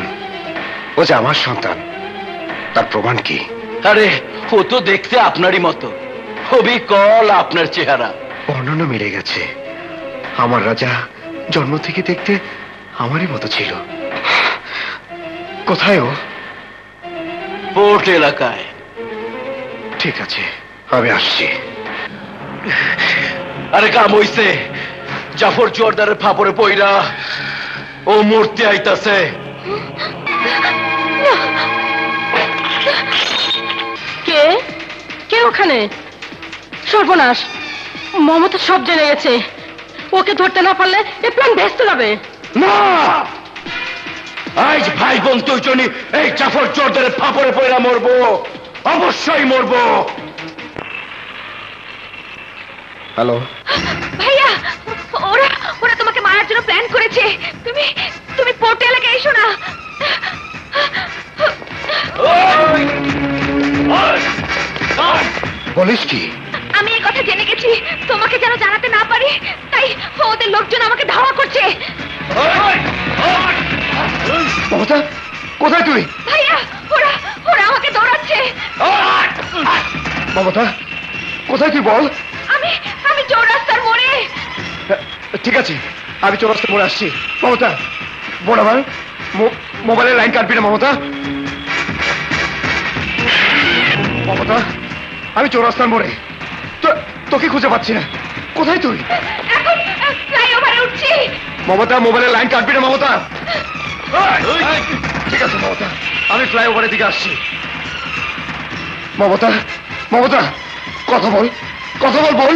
ও যে আমার সন্তান, তার প্রমাণ কি? আরে ও তো দেখতে আপনারই মতো, অবিকল আপনার চেহারা। বর্ণনা মিলে গেছে। আমার রাজা জন্ম থেকে দেখতে আমারই মতো ছিল। কোথায় ও? পোর্ট এলাকায়। ঠিক আছে, আমি আসছি। আরে কাম হইছে, জাফর জোয়ারদারের ফাপড়ে পইরা ও মূর্তি আইতাছে। কে কে ওখানে? সর্বনাশ, মমতা সব জেনে গেছে। ওকে ধরতে না পারলে এ প্ল্যান ভেস্তে যাবে। না, আজ ভাই বোন দুজনই এই জাফর জোয়ারদারের ফাপড়ে পইরা মরবো, অবশ্যই মরবো। হ্যালো ভাইয়া, ওরা ওরা তোমাকে মারার জন্য প্ল্যান করেছে। তুমি তুমি পোর্ট এলাকায় এসো না। বলিস কি? আমি এই কথা জেনে গেছি, তোমাকে যেন জানাতে না পারি, তাই ওদের লোকজন আমাকে ধাওয়া করছে। মমতা, কোথায় তুই? ভাইয়া, ওরা ওরা আমাকে দৌড়াচ্ছে। মমতা, কোথায় তুই বল? আমি আমি চৌরাস্তার মোড়ে। ঠিক আছে, আমি চৌরাস্তা মোড়ে আসছি। মমতা, বোন আমার, মোবাইলের লাইন কাটবি না মমতা। মমতা, আমি চৌরাস্তার মোড়ে, তোকে খুঁজে পাচ্ছি না। কোথায় তুই? এখন ফ্লাইওভারে উঠছি। মমতা, মোবাইলের লাইন কাটবি না মমতা। ঠিক আছে মমতা, আমি ফ্লাইওভারের দিকে আসছি। মমতা, মমতা, কথা বল, কথা বল, বল।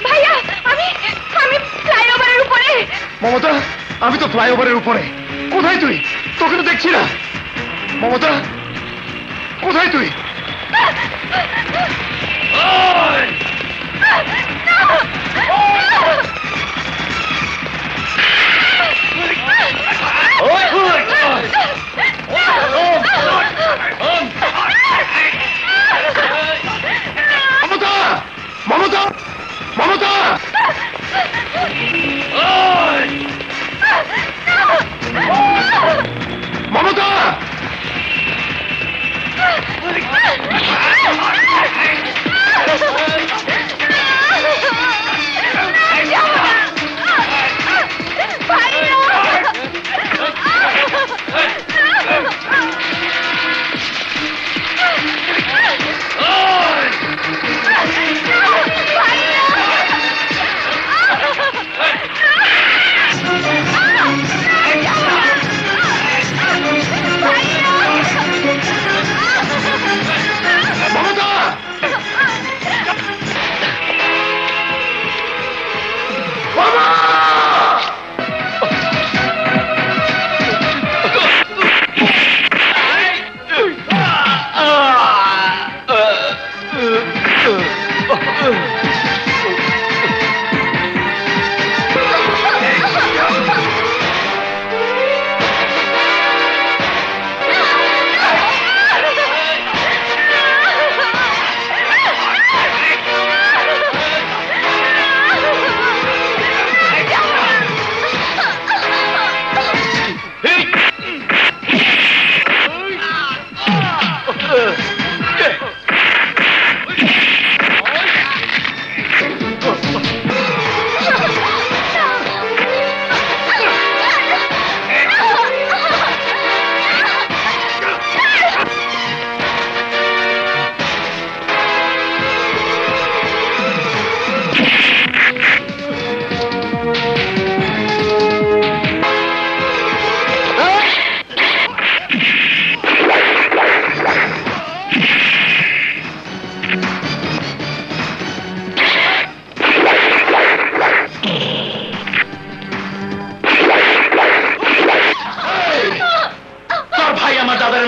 ভাইয়া আমি আমি ফ্লাইওভারের উপরে। মমতা, আমি তো ফ্লাইওভারের উপরে। কোথায় তুই? তোকে তো দেখছি না। মমতা, কোথায় তুই? মমতা, মমতা, মমতা, মমতা,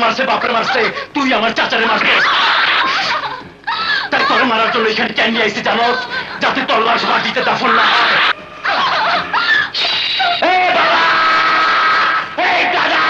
মারছে, বাপরে মারছে, তুই আমার চাচারে মারছ। তাই তোর মারার জন্য এখানে কেন নিয়ে আইসি জানোস? যাতে তোর লাশ মাটিতে দাফন না হয়। এই বাবা, এই দাদা,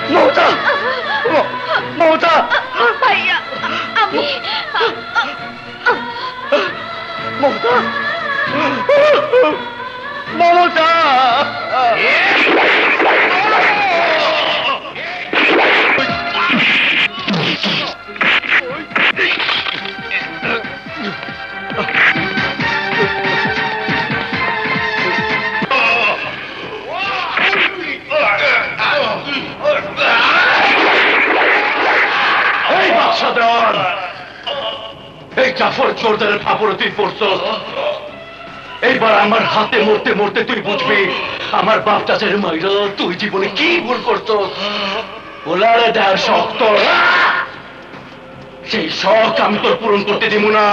মমতা, মমতা, ভাইয়া আমি মমতা, মমতা, এই জাফর চোরদের ফাপড়ে তুই পড়ছস। এইবার আমার হাতে মরতে মরতে তুই বুঝবি আমার বাপ চাচার মাইরা তুই জীবনে কি ভুল করছস। ওলারে দেয়ার শখ তোর, সেই শখ আমি তোর পূরণ করতে দিব না।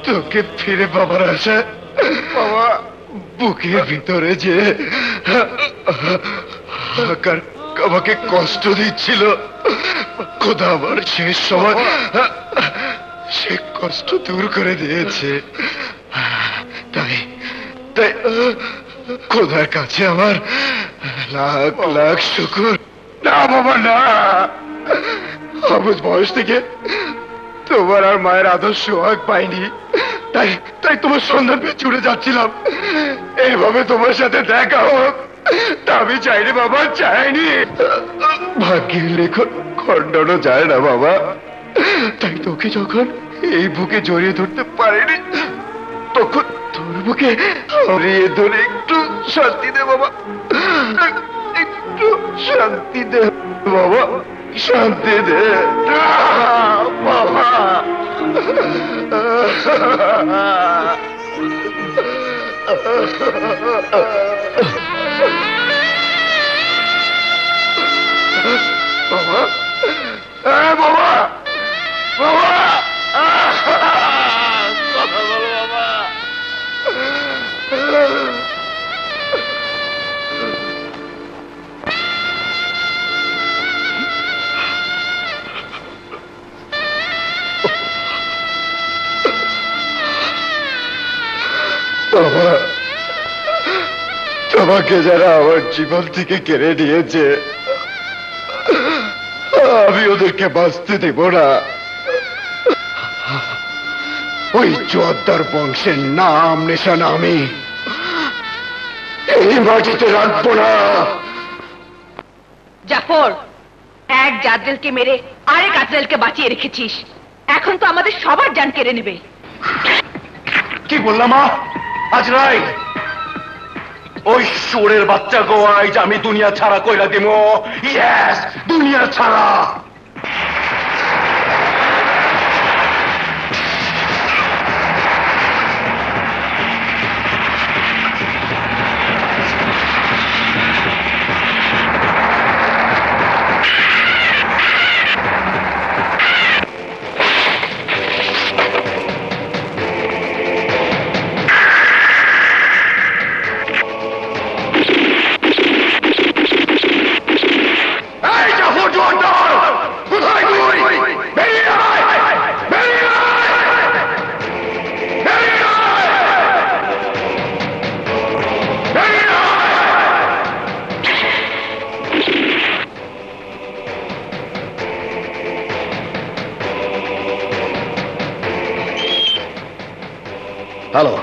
তোকে ফিরে পাবার আশা বাবা বুকের ভিতরে যে হাহাকার আমাকে কষ্ট দিচ্ছিল, খোদা আমার শেষ সময় সে কষ্ট দূর করে দিয়েছে। তাই তাই খোদার কাছে আমার লাখ লাখ শুকর। না বাবা না, অবুঝ বয়স থেকে তোমার আর মায়ের আদর্শ সোহাগ পাইনি, তাই তাই তোমার সন্ধান পেয়ে ছুটে যাচ্ছিলাম। এইভাবে তোমার সাথে দেখা হোক তা আমি চাইনি বাবা, চাইনি। ভাগ্যের লেখন খণ্ডনও যায় না বাবা, তাই তোকে যখন এই বুকে জড়িয়ে ধরতে পারিনি তখন তোর বুকে জড়িয়ে ধরে একটু শান্তি দে বাবা, একটু শান্তি দে বাবা, শান্তি দে বাবা। বাবা, বাবা, বাবা, কথা বলো বাবা। বাবা, তোমাকে যারা আমার জীবন থেকে কেড়ে নিয়েছে আমি ওদেরকে বাঁচতে দেব না। ওই জোয়ারদার বংশের নাম নিশানা আমি এই মাটিতে রাখবো না। জাফর, এক জাদ্রেলকে মেরে আরেক আদ্রেলকে বাঁচিয়ে রেখেছিস, এখন তো আমাদের সবার জান কেড়ে নেবে। কি বললাম মা? আজ রাই ওই সুরের বাচ্চা গো আজ আমি দুনিয়া ছাড়া কইরা দিব। ইয়েস, দুনিয়া ছাড়া। হ্যালো,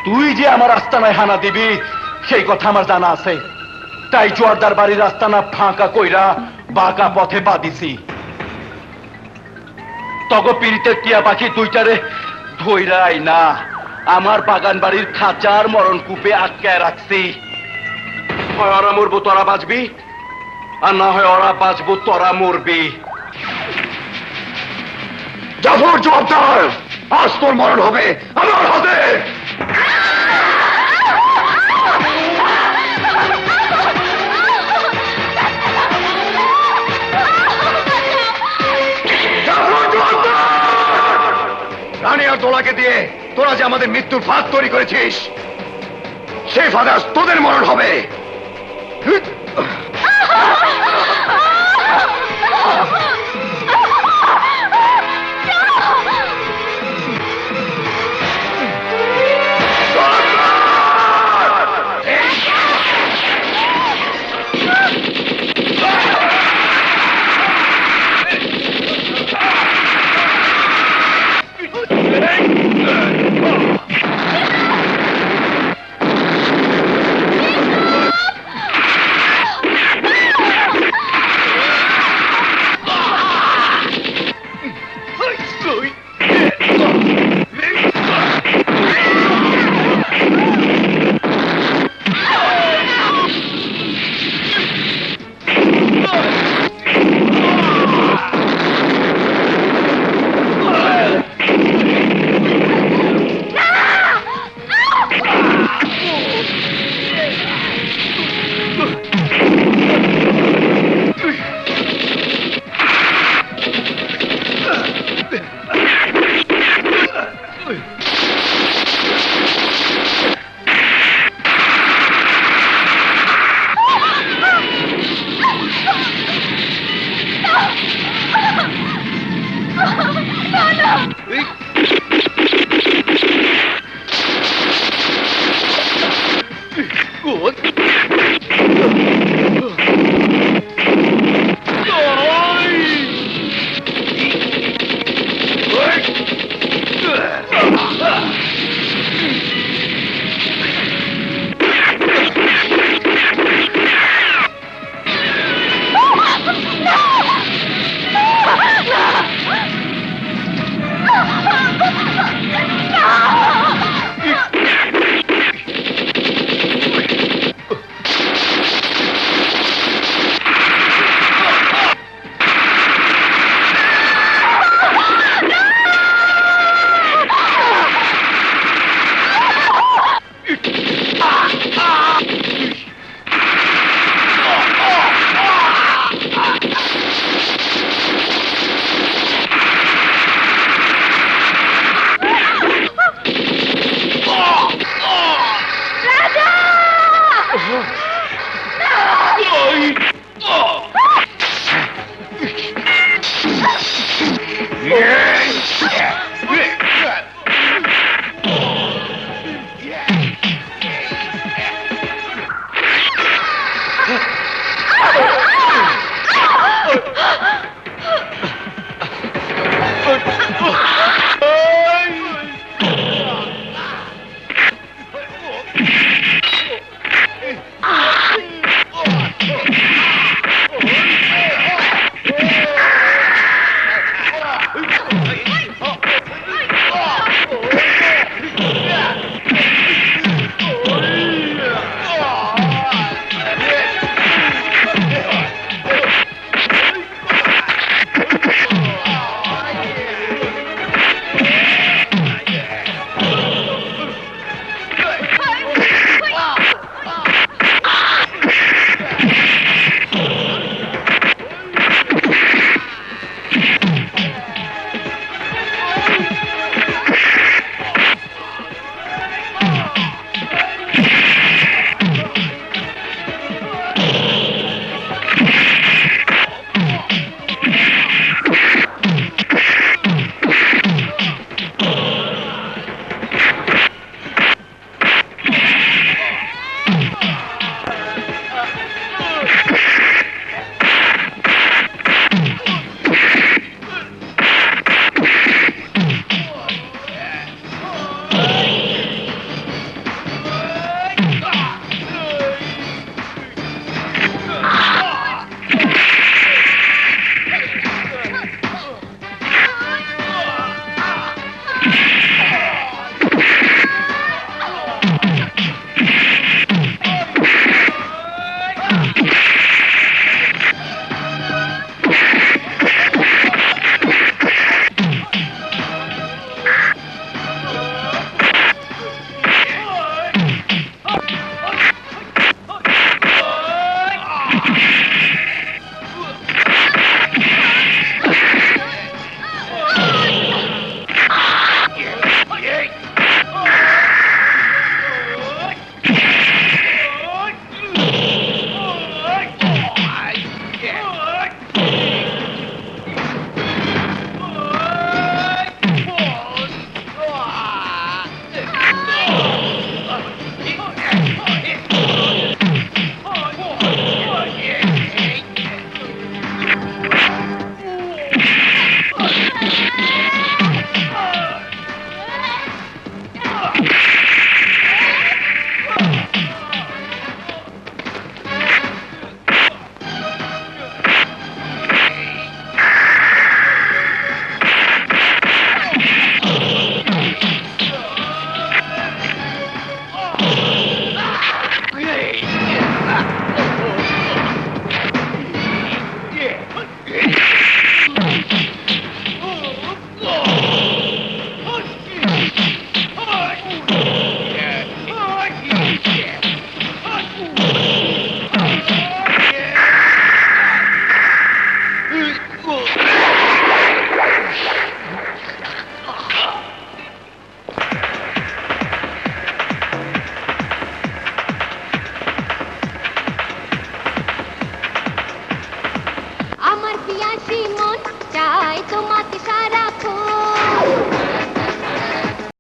তুই যে আমার আস্তানায় হানা দিবি সেই কথা আমার জানা আছে, তাই জোয়ারদার বাড়ির আস্তানা ফাঁকা কইরা বাঁকা পথে পা দিছি। তগ পিড়িতে টিয়া পাখি দুইটারে ধইরাই না আমার বাগান বাড়ির খাঁচার মরণ কূপে আটকায় রাখছি। হয় ওরা মরবো তোরা বাঁচবি, আর না হয় ওরা বাঁচবো তোরা মরবি। জাফর জবাবদার, আজ তোর মরণ হবে আমার হাতে। রানী আর দোলাকে দিয়ে তোরা যে আমাদের মৃত্যুর ফাঁদ তৈরি করেছিস সেই ফাঁদে আজ তোদের মরণ হবে।